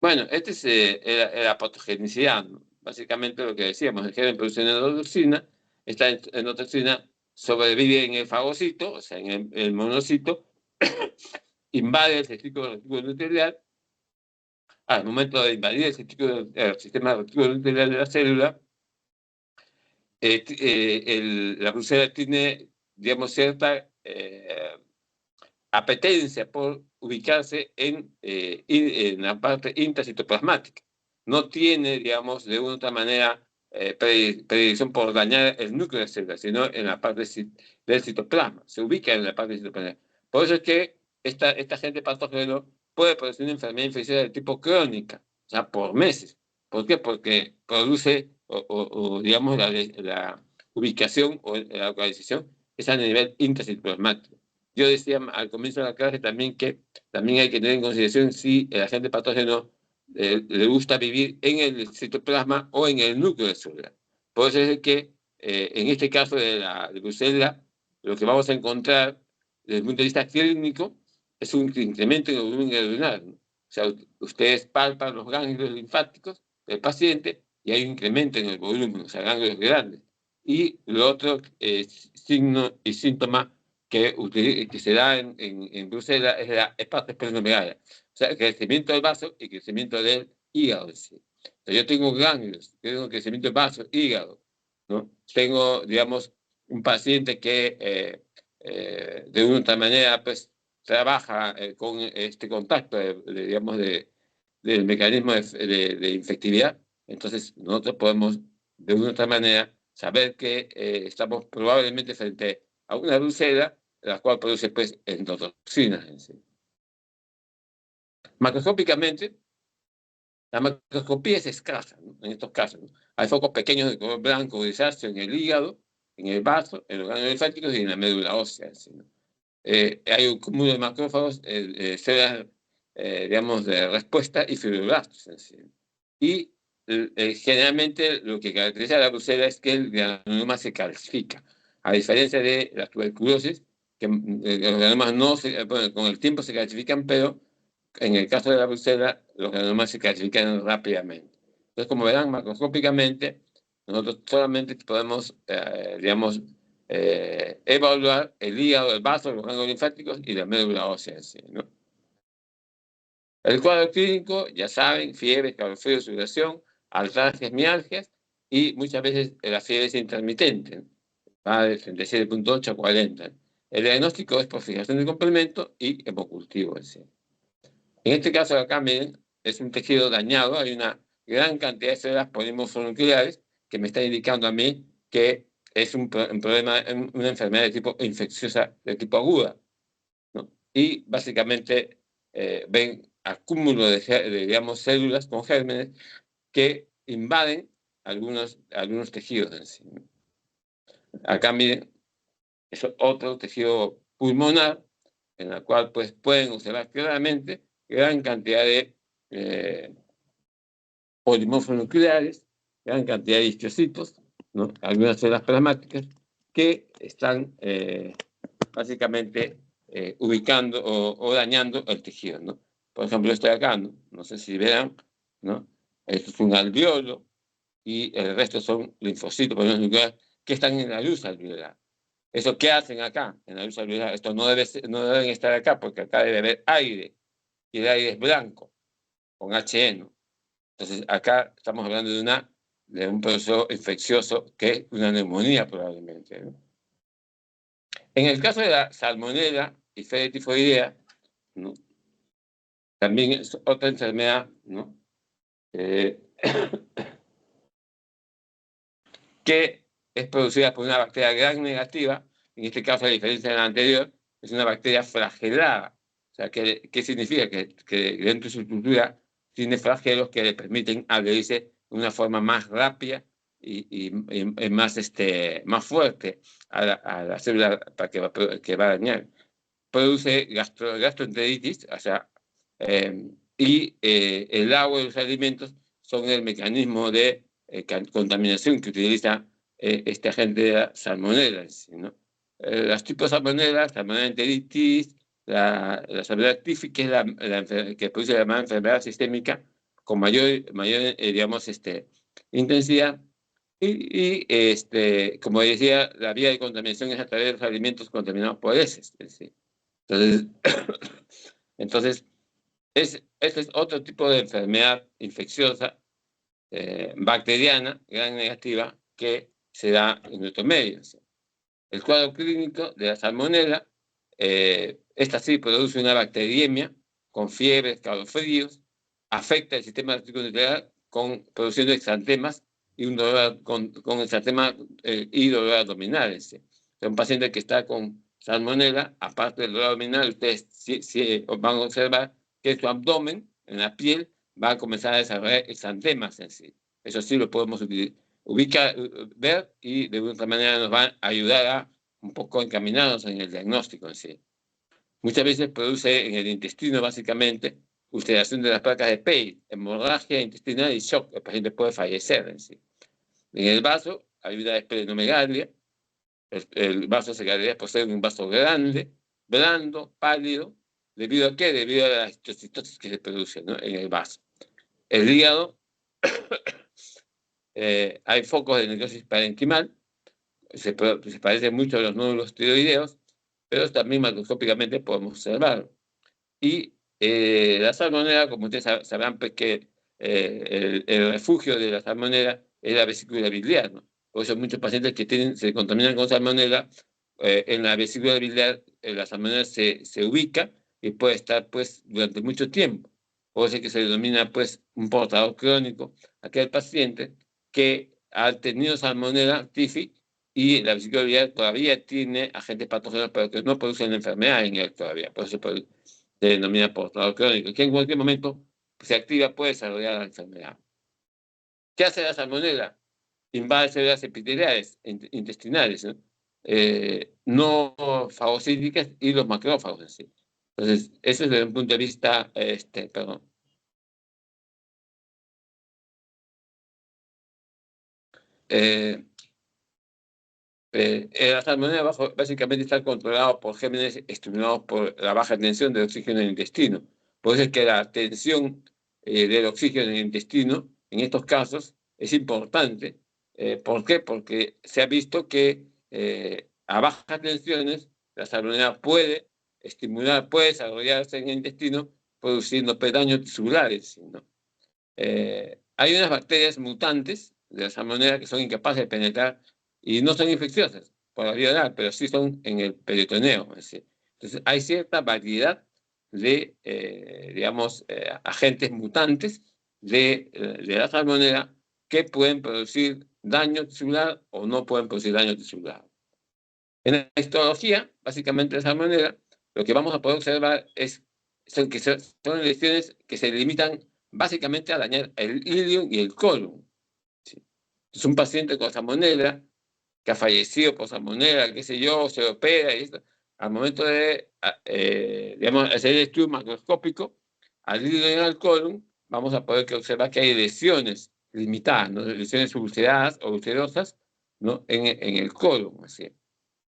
Bueno, este es la patogenicidad, ¿no? Básicamente lo que decíamos, el gen produce endotoxina, esta endotoxina sobrevive en el fagocito, o sea, en el monocito, invade el reticuloendotelial. Al momento de invadir el sistema reticuloendotelial de la célula, la brucela tiene, digamos, cierta apetencia por ubicarse en la parte intracitoplasmática. No tiene, digamos, de una u otra manera predilección por dañar el núcleo de la célula, sino en la parte del citoplasma. Se ubica en la parte del citoplasma. Por eso es que esta agente patógeno puede producir una enfermedad infecciosa de tipo crónica, o sea, por meses. ¿Por qué? Porque produce, digamos, la ubicación o la localización es a nivel intracitoplasmático. Yo decía al comienzo de la clase también que también hay que tener en consideración si el agente patógeno le gusta vivir en el citoplasma o en el núcleo de célula. Por eso es que en este caso de la brucela, lo que vamos a encontrar desde el punto de vista clínico es un incremento en el volumen granular, ¿no? O sea, ustedes palpan los ganglios linfáticos del paciente y hay un incremento en el volumen, o sea, ganglios grandes. Y lo otro signo y síntoma que se da en Bruselas es la hepatosplenomegalia, o sea, el crecimiento del vaso y crecimiento del hígado. ¿Sí? O sea, yo tengo ganglios, tengo crecimiento del vaso, hígado, ¿no? Tengo, digamos, un paciente que de una u otra manera, pues, trabaja con este contacto, digamos, del mecanismo de infectividad. Entonces, nosotros podemos, de una u otra manera, saber que estamos probablemente frente a una brucela, la cual produce, pues, endotoxinas en sí. Macroscópicamente, la macroscopía es escasa, ¿no? En estos casos, ¿no? Hay focos pequeños de color blanco o grisáceo en el hígado, en el vaso, en los ganglios linfáticos y en la médula ósea, ¿sí? ¿No? Hay un cúmulo de macrófagos, células, digamos, de respuesta y fibroblastos en sí. Y generalmente lo que caracteriza a la brucela es que el granuloma se calcifica, a diferencia de la tuberculosis, que los granomas no bueno, con el tiempo se calcifican, pero en el caso de la brucela, los granomas se calcifican rápidamente. Entonces, como verán, macroscópicamente, nosotros solamente podemos, digamos, evaluar el hígado, el vaso, los ganglios linfáticos y la médula ósea en sí, ¿no? El cuadro clínico, ya saben, fiebre, escalofrío, sudoración, artralgias, mialgias, y muchas veces la fiebre es intermitente, va de 37.8 a 40. El diagnóstico es por fijación de complemento y hemocultivo en sí. En este caso acá, miren, es un tejido dañado, hay una gran cantidad de células polimorfonucleares que me está indicando a mí que es un problema, una enfermedad de tipo infecciosa, de tipo aguda, ¿no? Y básicamente ven acúmulo de, digamos, células con gérmenes que invaden algunos tejidos en sí. Acá miren, es otro tejido pulmonar en el cual pues pueden observar claramente gran cantidad de polimorfonucleares, gran cantidad de histocitos, ¿no? Algunas células plasmáticas que están básicamente ubicando o dañando el tejido, ¿no? Por ejemplo, esto de acá, ¿no? No sé si verán, ¿no? Esto es un alveolo y el resto son linfocitos nucleares que están en la luz alveolar. ¿Eso qué hacen acá en la luz alveolar? Esto no deben estar acá porque acá debe haber aire y el aire es blanco, con HN. Entonces, acá estamos hablando de un proceso infeccioso que es una neumonía probablemente, ¿no? En el caso de la salmonella y fiebre tifoidea, ¿no? También es otra enfermedad, ¿no? Que es producida por una bacteria gram negativa, en este caso, a diferencia de la anterior, es una bacteria flagelada. O sea, ¿qué significa? Que dentro de su estructura tiene flagelos que le permiten adherirse de una forma más rápida y más, más fuerte a la célula para que va a dañar. Produce gastroenteritis, o sea, y el agua y los alimentos son el mecanismo de contaminación que utiliza este agente de la salmonella, ¿sí, no? Los tipos de salmonella, salmonella enteritis, la salmonella tífica, que es que produce la llamada enfermedad sistémica con mayor digamos, intensidad. Como decía, la vía de contaminación es a través de los alimentos contaminados por heces. ¿Sí? Entonces, este es otro tipo de enfermedad infecciosa bacteriana, gran negativa, que se da en nuestro medio. El cuadro clínico de la salmonella, esta sí produce una bacteriemia con fiebre, escalofríos, afecta el sistema reticulonuclear produciendo exantemas y un dolor con exantema y dolor abdominal. Es un paciente que está con salmonella, aparte del dolor abdominal, ustedes van a observar que su abdomen, en la piel, va a comenzar a desarrollar exantemas en sí. Eso sí lo podemos ver y de otra manera nos va a ayudar a un poco encaminados en el diagnóstico en sí. Muchas veces produce en el intestino básicamente ulceración de las placas de Peyl, hemorragia intestinal y shock. El paciente puede fallecer en sí. En el vaso hay una esplenomegalia. El vaso se caracteriza por ser un vaso grande, blando, pálido. ¿Debido a qué? Debido a la histocitosis que se produce, ¿no? En el vaso. El hígado hay focos de necrosis parenquimal, se parece mucho a los nódulos tiroideos, pero también macroscópicamente podemos observar. Y la salmonela, como ustedes sabrán, pues que el refugio de la salmonela es la vesícula biliar, ¿no? Por eso muchos pacientes que se contaminan con salmonela, en la vesícula biliar la salmonela se ubica y puede estar pues durante mucho tiempo. Por eso es que se denomina pues un portador crónico aquel paciente que ha tenido salmonela tifi y la vesícula biliar todavía tiene agentes patógenos, pero que no producen la enfermedad en él todavía. Por eso se denomina portador crónico, que en cualquier momento se activa, puede desarrollar la enfermedad. ¿Qué hace la salmonela? Invade células epiteliales intestinales, ¿no? No fagocíticas y los macrófagos en sí. Entonces, eso es desde un punto de vista, perdón. La salmonela básicamente está controlada por gérmenes estimulados por la baja tensión del oxígeno en el intestino. Por eso es que la tensión del oxígeno en el intestino, en estos casos, es importante. ¿Por qué? Porque se ha visto que a bajas tensiones la salmonela puede desarrollarse en el intestino produciendo daños tisulares, ¿no? Hay unas bacterias mutantes de la salmonela que son incapaces de penetrar y no son infecciosas por la vía oral, pero sí son en el peritoneo. Entonces, hay cierta variedad de, digamos, agentes mutantes de la salmonela que pueden producir daño tisular o no pueden producir daño tisular. En la histología, básicamente la salmonela, lo que vamos a poder observar son lesiones que se limitan básicamente a dañar el ilion y el colon. ¿Sí? Es un paciente con salmonela que ha fallecido por salmonela, qué sé yo, se opera y esto. Al momento de digamos, hacer el estudio macroscópico al ilion y al colon, vamos a poder observar que hay lesiones limitadas, ¿no? Lesiones ulceradas o ulcerosas, ¿no? en el colon. Así.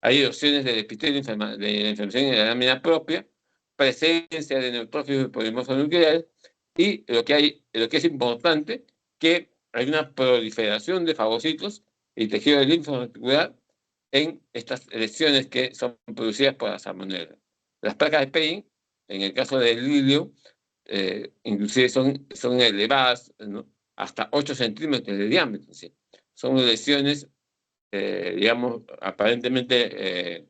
Hay erupciones del epitelio de la inflamación en la lámina propia, presencia de neutrófilos y polimorfos nucleares, y lo que es importante, que hay una proliferación de fagocitos y tejido de linfo reticular en estas lesiones que son producidas por la salmonela. Las placas de Paine, en el caso del lilio, inclusive son elevadas, ¿no? Hasta 8 centímetros de diámetro. ¿Sí? Son lesiones digamos, aparentemente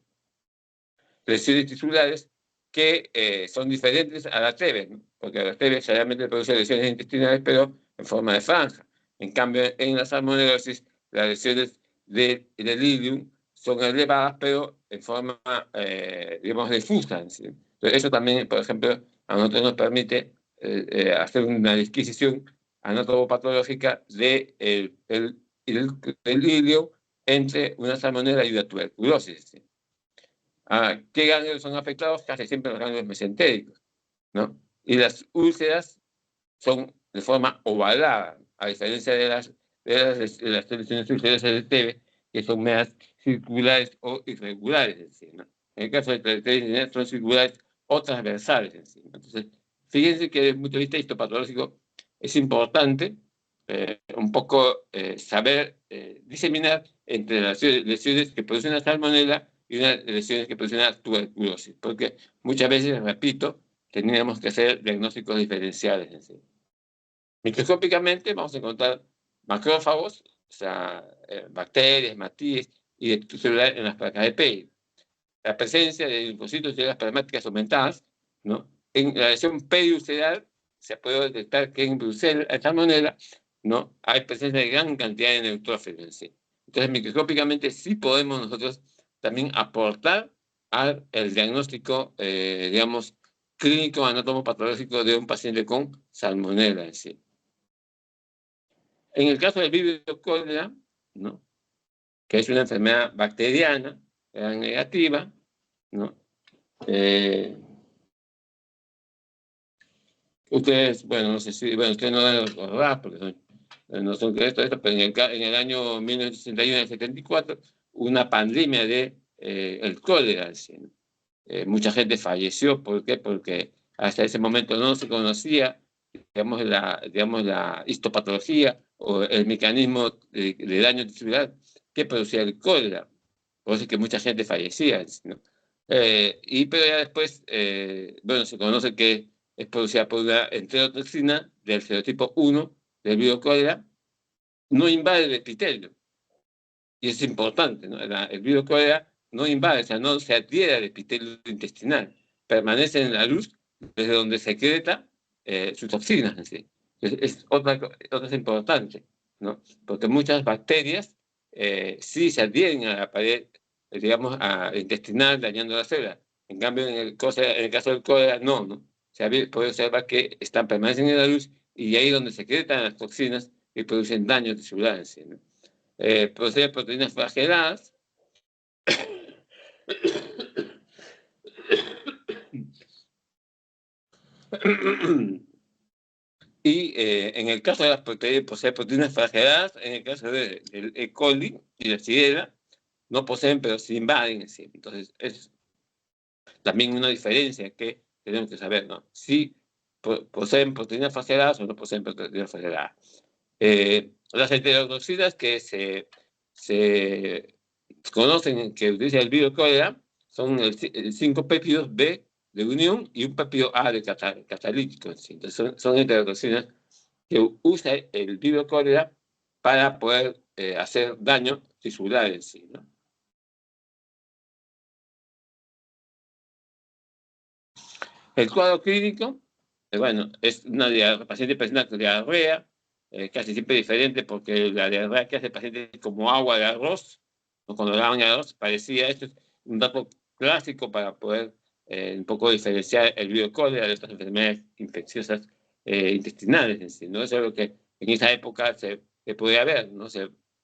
lesiones tisulares que son diferentes a la TB, ¿no? Porque la TB generalmente produce lesiones intestinales, pero en forma de franja. En cambio, en la salmonelosis, las lesiones del ilium son elevadas, pero en forma, digamos, difusa. ¿Sí? Entonces, eso también, por ejemplo, a nosotros nos permite hacer una disquisición anatomopatológica del ilium entre una salmonela y una tuberculosis. ¿Sí? ¿Qué ganglios son afectados? Casi siempre los ganglios mesentéricos, ¿no? Y las úlceras son de forma ovalada, a diferencia de las lesiones úlceras del TB, que son medias circulares o irregulares, en sí, ¿no? En el caso de la TB son circulares o transversales, en sí, ¿no? Entonces, fíjense que desde el punto de vista histopatológico es importante un poco saber diseminar entre las lesiones que producen la salmonela y unas lesiones que producen la tuberculosis, porque muchas veces, repito, teníamos que hacer diagnósticos diferenciales en sí. Microscópicamente vamos a encontrar macrófagos, o sea, bacterias, matíes y de celular en las placas de Paine. La presencia de linfocitos y células plasmáticas aumentadas, ¿no? En la lesión periulceral se puede detectar que en Bruselas, en salmonela, ¿no? Hay presencia de gran cantidad de neutrófilos en sí. Entonces, microscópicamente sí podemos nosotros también aportar al diagnóstico, digamos, clínico anatomopatológico de un paciente con salmonela en sí. En el caso del Vibrio cholera, ¿no? Que es una enfermedad bacteriana, negativa, ¿no? Ustedes, bueno, no sé si, bueno, ustedes no dan los RAS porque no son esto, pero en el año 1961 al 74 hubo una pandemia de el cólera. ¿Sí? Mucha gente falleció, ¿por qué? Porque hasta ese momento no se conocía, digamos, la histopatología o el mecanismo de daño tisular que producía el cólera. Por eso es que mucha gente fallecía, ¿no? Pero ya después, bueno, se conoce que es producida por una enterotoxina del serotipo 1 del virus cólera, no invade el epitelio. Y es importante, ¿no? El virus cólera no invade, o sea, no se adhiere al epitelio intestinal, permanece en la luz desde donde secreta sus toxinas en sí. Es otra cosa importante, ¿no? Porque muchas bacterias sí se adhieren a la pared, digamos, intestinal, dañando la célula. En cambio, en el caso del cólera, no. Se puede observar que permanecen en la luz y ahí es donde secretan las toxinas y producen daño tisular en sí, ¿no? Procede proteínas flageladas. Y en el caso de las proteínas, posee proteínas flageladas, en el caso del E. coli y la Xylella, no poseen, pero se invaden en sí. Entonces, es también una diferencia que tenemos que saber, ¿no? Si poseen proteínas flageladas o no poseen proteínas flageladas. Las heterotoxinas que se conocen que utiliza el virus cólera son el 5 péptidos B de unión y un péptido A de catalítico. Entonces son heterotoxinas que usa el virus cólera para poder hacer daño tisular en sí, ¿no? El cuadro clínico, bueno, es el paciente presenta con diarrea, casi siempre diferente porque la diarrea que hace el paciente es como agua de arroz, o cuando daban arroz parecía. Esto es un dato clásico para poder un poco diferenciar el virus cólera de otras enfermedades infecciosas intestinales en sí, ¿no? Eso es lo que en esa época se podía ver, ¿no?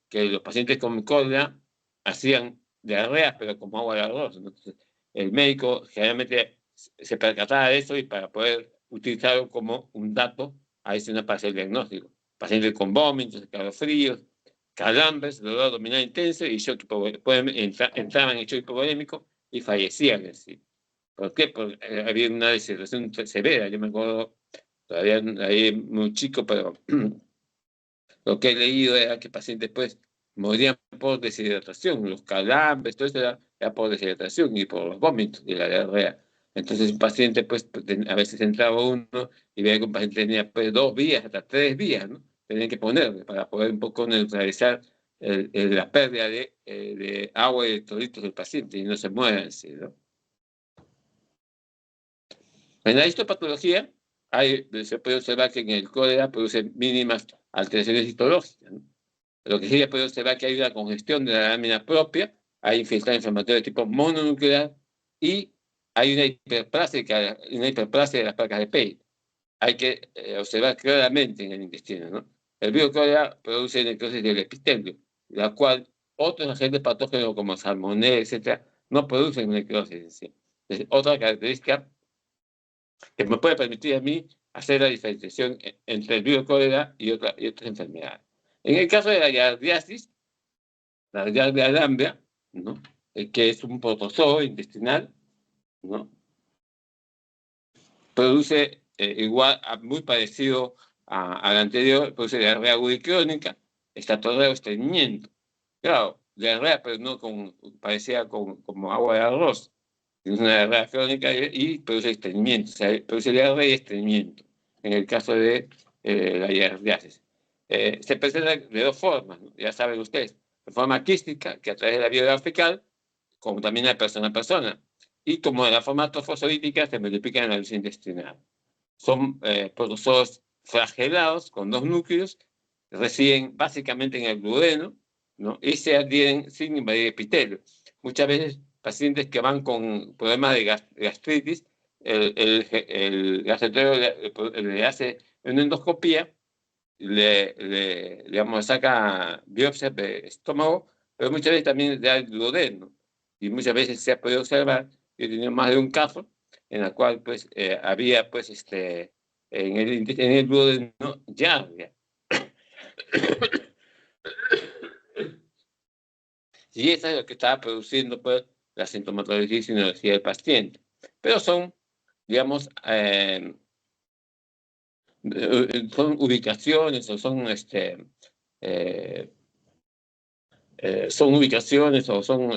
Que los pacientes con cólera hacían diarrea, pero como agua de arroz, ¿no? Entonces, el médico generalmente se percataba de eso y para poder utilizarlo como un dato adicional para hacer el diagnóstico. Pacientes con vómitos, escalofríos, calambres, dolor abdominal intenso y shock entraban en shock hipovolémico y fallecían en sí. ¿Por qué? Porque había una deshidratación severa. Yo me acuerdo, todavía ahí muy chico, pero lo que he leído era que pacientes pues morían por deshidratación. Los calambres, todo eso era por deshidratación y por los vómitos y la diarrea. Entonces un paciente pues a veces entraba uno y veía que un paciente tenía pues 2 vías, hasta 3 vías, ¿no? Tenían que ponerle para poder un poco neutralizar la pérdida de agua y electrolitos del paciente y no se muera en sí, ¿no? En la histopatología se puede observar que en el cólera produce mínimas alteraciones histológicas, ¿no? Lo que sí se puede observar que hay una congestión de la lámina propia, hay infiltrado inflamatorio de tipo mononuclear y hay una hiperplasia de las placas de Pey. Hay que observar claramente en el intestino, ¿no? El virus cólera produce necrosis del epitelio, la cual otros agentes patógenos como salmonella, etcétera, no producen necrosis en sí. Es otra característica que me puede permitir a mí hacer la diferenciación entre el virus cólera y otras enfermedades. En el caso de la giardiasis, la giardia lamblia, ¿no? Que es un protozoo intestinal, ¿no? Produce muy parecido al anterior, produce diarrea aguda y crónica, estatorrea o estreñimiento. Claro, diarrea, pero no parecía como agua de arroz. Es una diarrea crónica y produce estreñimiento, o sea, produce diarrea y estreñimiento, en el caso de la giardiasis. Se presenta de 2 formas, ¿no? Ya saben ustedes, de forma quística, que a través de la vía oral fecal, como también de persona a persona, y como de la forma trofosodítica se multiplican en la luz intestinal. Son protozoos flagelados con 2 núcleos, residen básicamente en el duodeno, ¿no? Y se adhieren sin invadir epitelio. Muchas veces pacientes que van con problemas de gastritis, el gastroenterólogo le hace una endoscopía, digamos, saca biopsias de estómago, pero muchas veces también le da el duodeno. Y muchas veces se ha podido observar, yo he tenido más de un caso, en la cual pues había pues en el duodeno giardia. Y eso es lo que estaba produciendo pues la sintomatología y sinología del paciente. Pero son, digamos, son ubicaciones o son son ubicaciones o son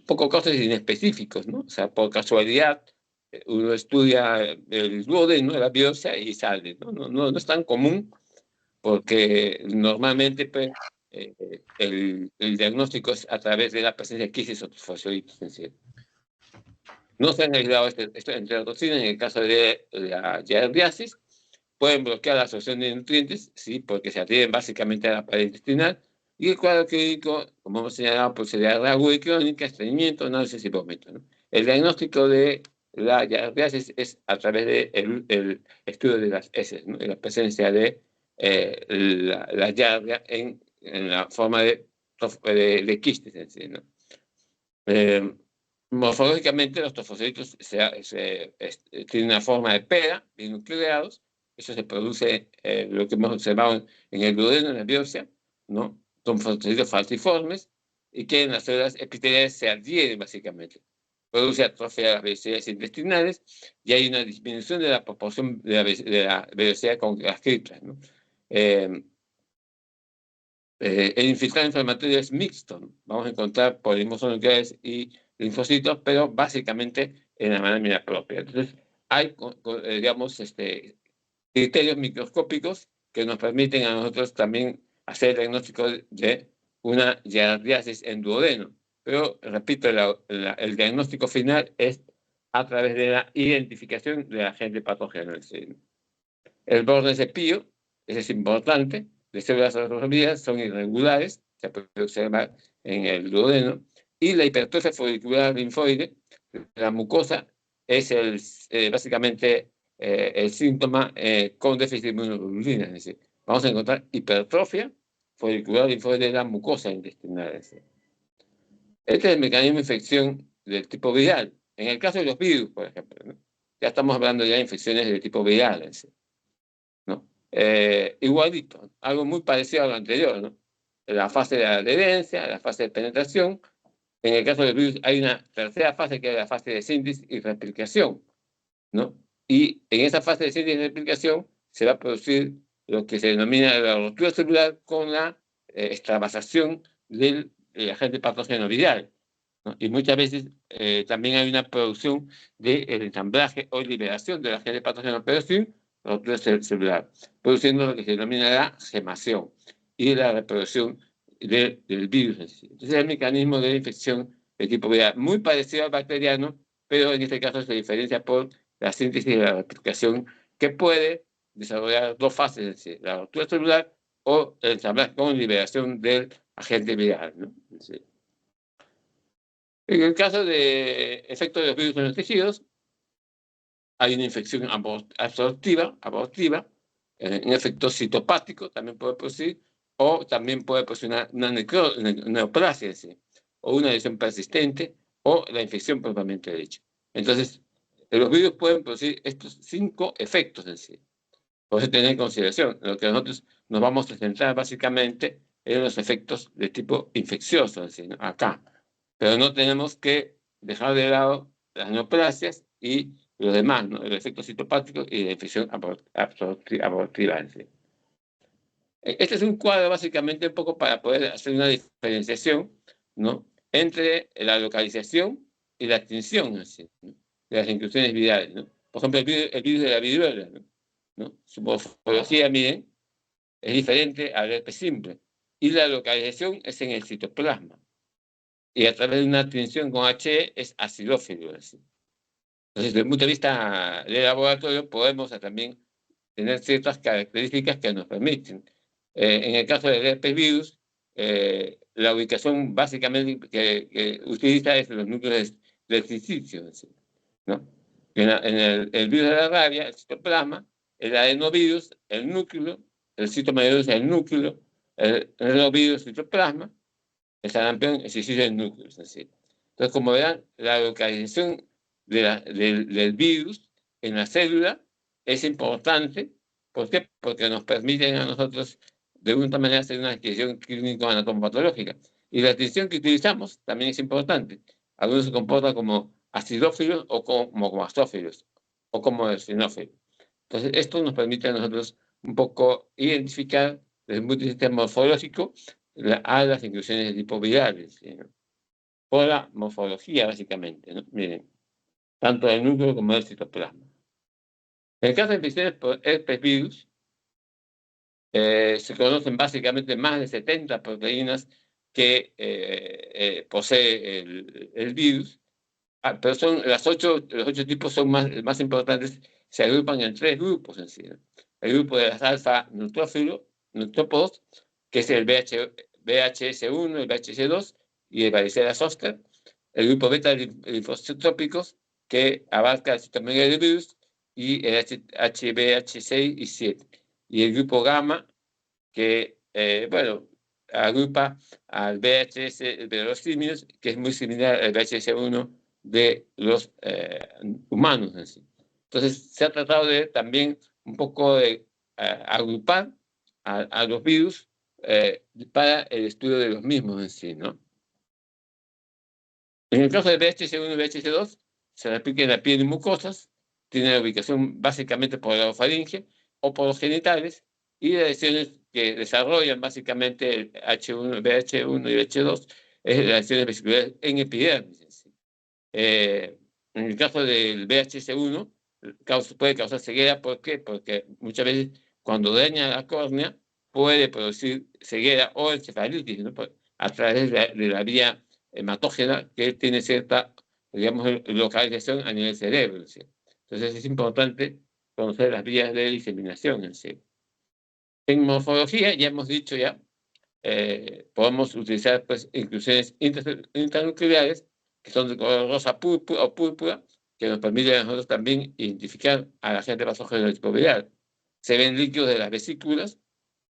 poco casos inespecíficos, ¿no? O sea, por casualidad, uno estudia el duodeno de la biopsia y sale, ¿no? No es tan común porque normalmente pues, el diagnóstico es a través de la presencia de quistes o fosfolitos en sí. No se han aislado enterotoxinas en el caso de la giardiasis. Pueden bloquear la absorción de nutrientes, sí, porque se adhieren básicamente a la pared intestinal. Y el cuadro clínico, como hemos señalado, pues sería aguda y crónica, estreñimiento, náuseas y vómito, ¿no? El diagnóstico de la giardiasis es a través del estudio de las heces, ¿no? Y la presencia de la giardia en la forma de quistes en sí, ¿no? Morfológicamente, los trofocitos tienen una forma de pera, bien nucleados. Eso se produce, lo que hemos observado en el duodeno, en la biopsia, ¿no? Son trofocitos falciformes y que en las células epiteliales se adhieren básicamente. Produce atrofia de las velocidades intestinales y hay una disminución de la proporción de la velocidad con las criptas, ¿no? El infiltrado inflamatorio es mixto, ¿no? Vamos a encontrar polimorfos nucleares y linfocitos, pero básicamente en la lámina propia. Entonces, hay, digamos, criterios microscópicos que nos permiten a nosotros también hacer el diagnóstico de una giardiasis en duodeno. Pero, repito, el diagnóstico final es a través de la identificación del agente patógeno. El borde de cepillo, ese es importante, de células absorbidas son irregulares, se puede observar en el duodeno, y la hipertrofia folicular linfoide, la mucosa, es básicamente el síntoma con déficit de inmunoglobulina. Es decir, vamos a encontrar hipertrofia folicular linfoide de la mucosa intestinal. Este es el mecanismo de infección del tipo viral. En el caso de los virus, por ejemplo, ¿no? Ya estamos hablando ya de infecciones de tipo viral, ¿no? Igualito, algo muy parecido a lo anterior, ¿no? La fase de adherencia, la fase de penetración. En el caso del virus hay una tercera fase que es la fase de síntesis y replicación, ¿no? Y en esa fase de síntesis y replicación se va a producir lo que se denomina la ruptura celular con la extravasación del agente patógeno viral, ¿no? Y muchas veces también hay una producción del ensamblaje o liberación del agente patógeno, pero sin ruptura celular, produciendo lo que se denomina la gemación y la reproducción del virus. Entonces, es el mecanismo de infección de tipo viral, muy parecido al bacteriano, pero en este caso se diferencia por la síntesis y la replicación, que puede desarrollar dos fases, la ruptura celular o el ensamblaje con liberación del agente viral, ¿no? En el caso de efectos de los virus en los tejidos, hay una infección abortiva, un efecto citopático también puede producir, o también puede producir una neoplasia, ¿sí? O una lesión persistente, o la infección propiamente dicha. Entonces, los virus pueden producir estos 5 efectos en sí. Por eso tener en consideración, lo que nosotros nos vamos a centrar básicamente en los efectos de tipo infeccioso, en sí, ¿no? Acá. Pero no tenemos que dejar de lado las neoplasias y lo demás, ¿no? El efecto citopático y la infección abortiva en sí. Este es un cuadro básicamente un poco para poder hacer una diferenciación, ¿no? Entre la localización y la extinción, así, ¿no? De las inclusiones virales, ¿no? Por ejemplo, el virus de la viruela, ¿no? Su morfología, miren, es diferente al herpes simple. Y la localización es en el citoplasma. Y a través de una extinción con He es acidófilo, así. Entonces, desde el punto de vista del laboratorio, podemos también tener ciertas características que nos permiten. En el caso del herpes virus, la ubicación básicamente que utiliza es los núcleos del silicio, ¿no? En el virus de la rabia, el citoplasma, el adenovirus, el núcleo, el citomegavirus, el núcleo, el renovirus, el citoplasma, el sarampión, el silicio del núcleo. Entonces, como verán, la localización del virus en la célula es importante. ¿Por qué? Porque nos permiten a nosotros, de alguna manera, hacer una descripción clínico-anatomopatológica. Y la descripción que utilizamos también es importante. Algunos se comportan como acidófilos o como basófilos o como eosinófilos. Entonces, esto nos permite a nosotros un poco identificar desde un punto de vista morfológico a las inclusiones de tipo virales, ¿sí? Por la morfología, básicamente, ¿no? Miren, tanto del núcleo como del citoplasma. En el caso de infecciones por herpes virus, se conocen básicamente más de 70 proteínas que posee el virus, pero son los 8 tipos son más importantes, se agrupan en 3 grupos en sí, ¿no? El grupo de las alfa neutrópodos, que es el VHS1, el VHS2 y el varicela zoster. El grupo beta linfocitrópicos, que abarca el citomegalovirus y el HBH6 y 7. Y el grupo gamma, que, bueno, agrupa al VHS de los simios, que es muy similar al VHS1 de los humanos en sí. Entonces, se ha tratado de también un poco de agrupar a los virus para el estudio de los mismos en sí, ¿no? En el caso de VHS1 y VHS2, se replica en la piel y mucosas, tiene la ubicación básicamente por la faringe o por los genitales, y las lesiones que desarrollan básicamente el H1, VH1 y VH2 es las lesiones vesiculares en epidermis. En el caso del VHS1, puede causar ceguera. ¿Por qué? Porque muchas veces cuando daña la córnea puede producir ceguera o encefalitis, ¿no? A través de la vía hematógena que tiene cierta, digamos, localización a nivel cerebro, ¿sí? Entonces es importante conocer las vías de diseminación en sí. En morfología, ya hemos dicho podemos utilizar pues inclusiones intranucleares que son de color rosa o púrpura, que nos permiten a nosotros también identificar al agente patógeno del tipo viral. Se ven líquidos de las vesículas,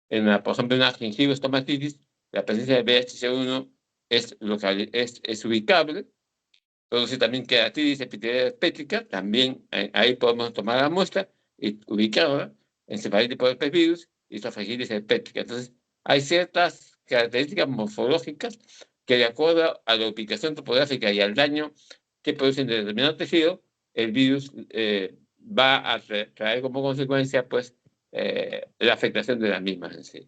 por ejemplo, en una gingivostomatitis, la presencia de VHC1 es ubicable. Produce también queratitis epitelial pétrica, también ahí podemos tomar la muestra y ubicarla, encefalitis por herpes virus y esofaginitis herpética. Entonces, hay ciertas características morfológicas que, de acuerdo a la ubicación topográfica y al daño que produce en determinado tejido, el virus va a traer como consecuencia pues, la afectación de las mismas en sí.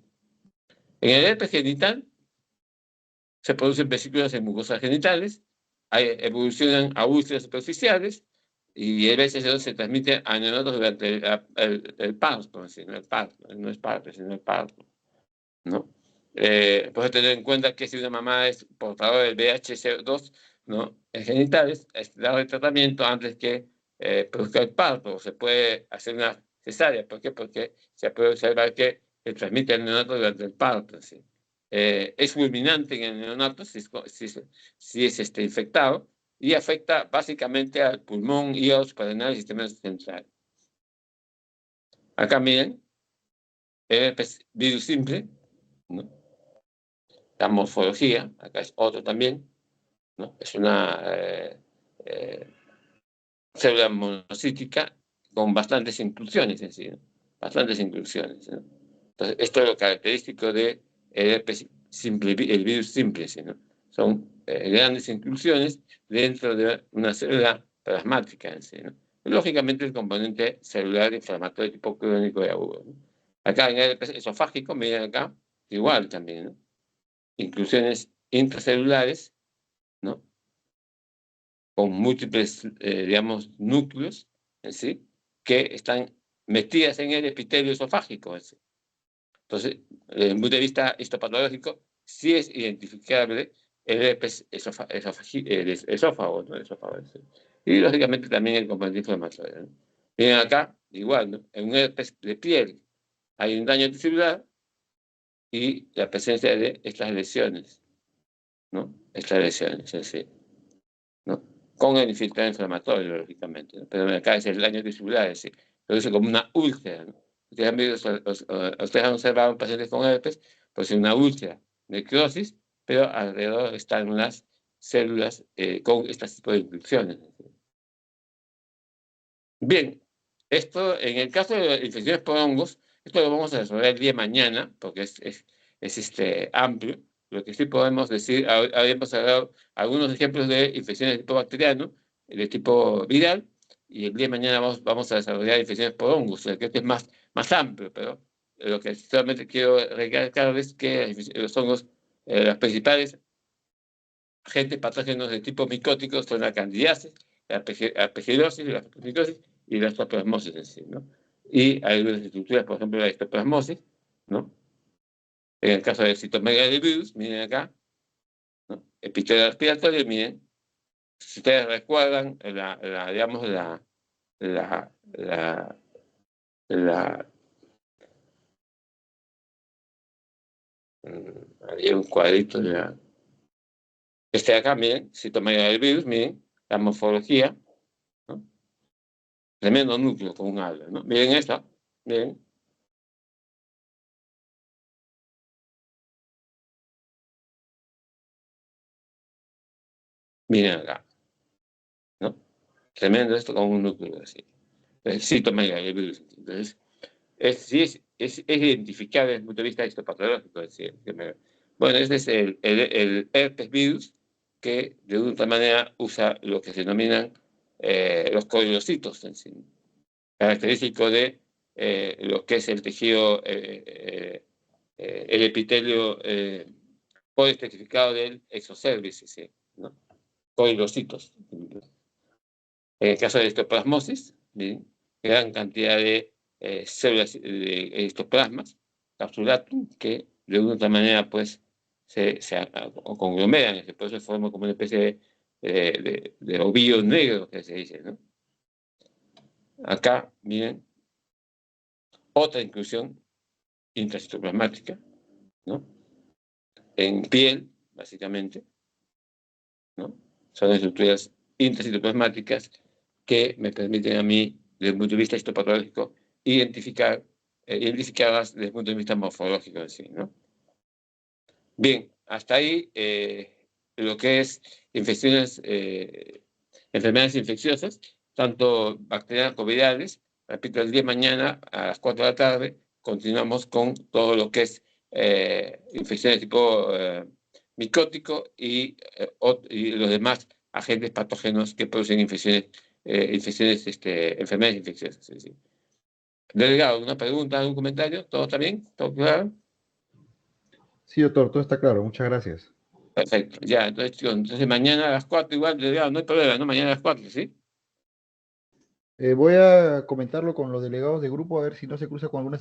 En el herpes genital se producen vesículas en mucosas genitales, evolucionan a úlceras superficiales, y el VHS2 se transmite a neonatos durante el parto, ¿no? El parto, no es parto, sino el parto, ¿no? Puedes tener en cuenta que si una mamá es portadora del VHS2, ¿no?, en genitales, es dar el tratamiento antes que produzca el parto, o se puede hacer una cesárea. ¿Por qué? Porque se puede observar que se transmite al neonato durante el parto, ¿sí? Es fulminante en el neonato si es infectado, y afecta básicamente al pulmón, hígado supranal y sistema central. Acá miren, el virus simple, ¿no? La morfología, acá es otro también, ¿no? Es una célula monocítica con bastantes inclusiones en sí, ¿no? Bastantes inclusiones, ¿no? Entonces, esto es lo característico de el virus simple, ¿no? Son grandes inclusiones dentro de una célula plasmática en sí, ¿no? Y, lógicamente, el componente celular inflamatorio de tipo crónico y agudo, ¿no? Acá en el herpes esofágico, miren acá, igual también, ¿no? Inclusiones intracelulares, ¿no?, con múltiples, digamos, núcleos en sí, que están metidas en el epitelio esofágico en sí. Entonces, desde el punto de vista histopatológico, sí es identificable el herpes esófago, ¿no? ¿Sí? Y, lógicamente, también el componente inflamatorio, ¿no? Miren acá, igual, ¿no? En un herpes de piel hay un daño tisular y la presencia de estas lesiones, ¿no? Estas lesiones, es decir, ¿no?, con el infiltrado inflamatorio, lógicamente, ¿no? Pero acá es el daño tisular, es decir, produce como una úlcera, ¿no? Ustedes han observado en pacientes con herpes, pues una úlcera, necrosis, pero alrededor están las células con este tipo de inclusiones. Bien, esto en el caso de infecciones por hongos, esto lo vamos a desarrollar el día de mañana, porque es amplio. Lo que sí podemos decir, habíamos dado algunos ejemplos de infecciones de tipo bacteriano, de tipo viral, y el día de mañana vamos a desarrollar infecciones por hongos, que es más amplio, pero lo que solamente quiero recalcar es que los hongos, las principales agentes patógenos de tipo micótico son la candidiasis, la aspergillosis, la micosis y la histoplasmosis en sí, ¿no? Y hay algunas estructuras, por ejemplo, la histoplasmosis, ¿no? En el caso del citomegalovirus, miren acá, ¿no? Epitelio respiratorio, miren, si ustedes recuerdan, digamos, había un cuadrito de este de acá, miren, citomegalovirus, miren, la morfología, ¿no? Tremendo núcleo con un ala, ¿no? Miren esta, miren. Miren acá, ¿no? Tremendo esto con un núcleo así. Citomegalovirus. Entonces, es identificable desde el punto de vista histopatológico. Bueno, este es el herpes virus, que de otra manera usa lo que se denominan los coriocitos en sí, característico de lo que es el tejido, el epitelio poliespecificado del exocervix, ¿sí? ¿No? Coriocitos. En el caso de histoplasmosis, ¿bien? Gran cantidad de células de histoplasmas, capsulatum, que de una u otra manera pues se conglomeran, por eso se forma como una especie de ovillo negro, que se dice, ¿no? Acá, miren, otra inclusión intracitoplasmática, ¿no? En piel, básicamente, ¿no? Son estructuras intracitoplasmáticas que me permiten a mí, desde el punto de vista histopatológico, identificarlas desde el punto de vista morfológico en sí, ¿no? Bien, hasta ahí lo que es enfermedades infecciosas, tanto bacterianas como virales. Repito, el día de mañana a las 4 de la tarde continuamos con todo lo que es infecciones de tipo micótico y los demás agentes patógenos que producen enfermedades infecciosas. Es decir. Delegado, ¿una pregunta, algún comentario? ¿Todo está bien? ¿Todo claro? Sí, doctor, todo está claro. Muchas gracias. Perfecto, ya, entonces mañana a las 4 igual, delegado, no hay problema, ¿no? Mañana a las 4, ¿sí? Voy a comentarlo con los delegados de grupo a ver si no se cruza con alguna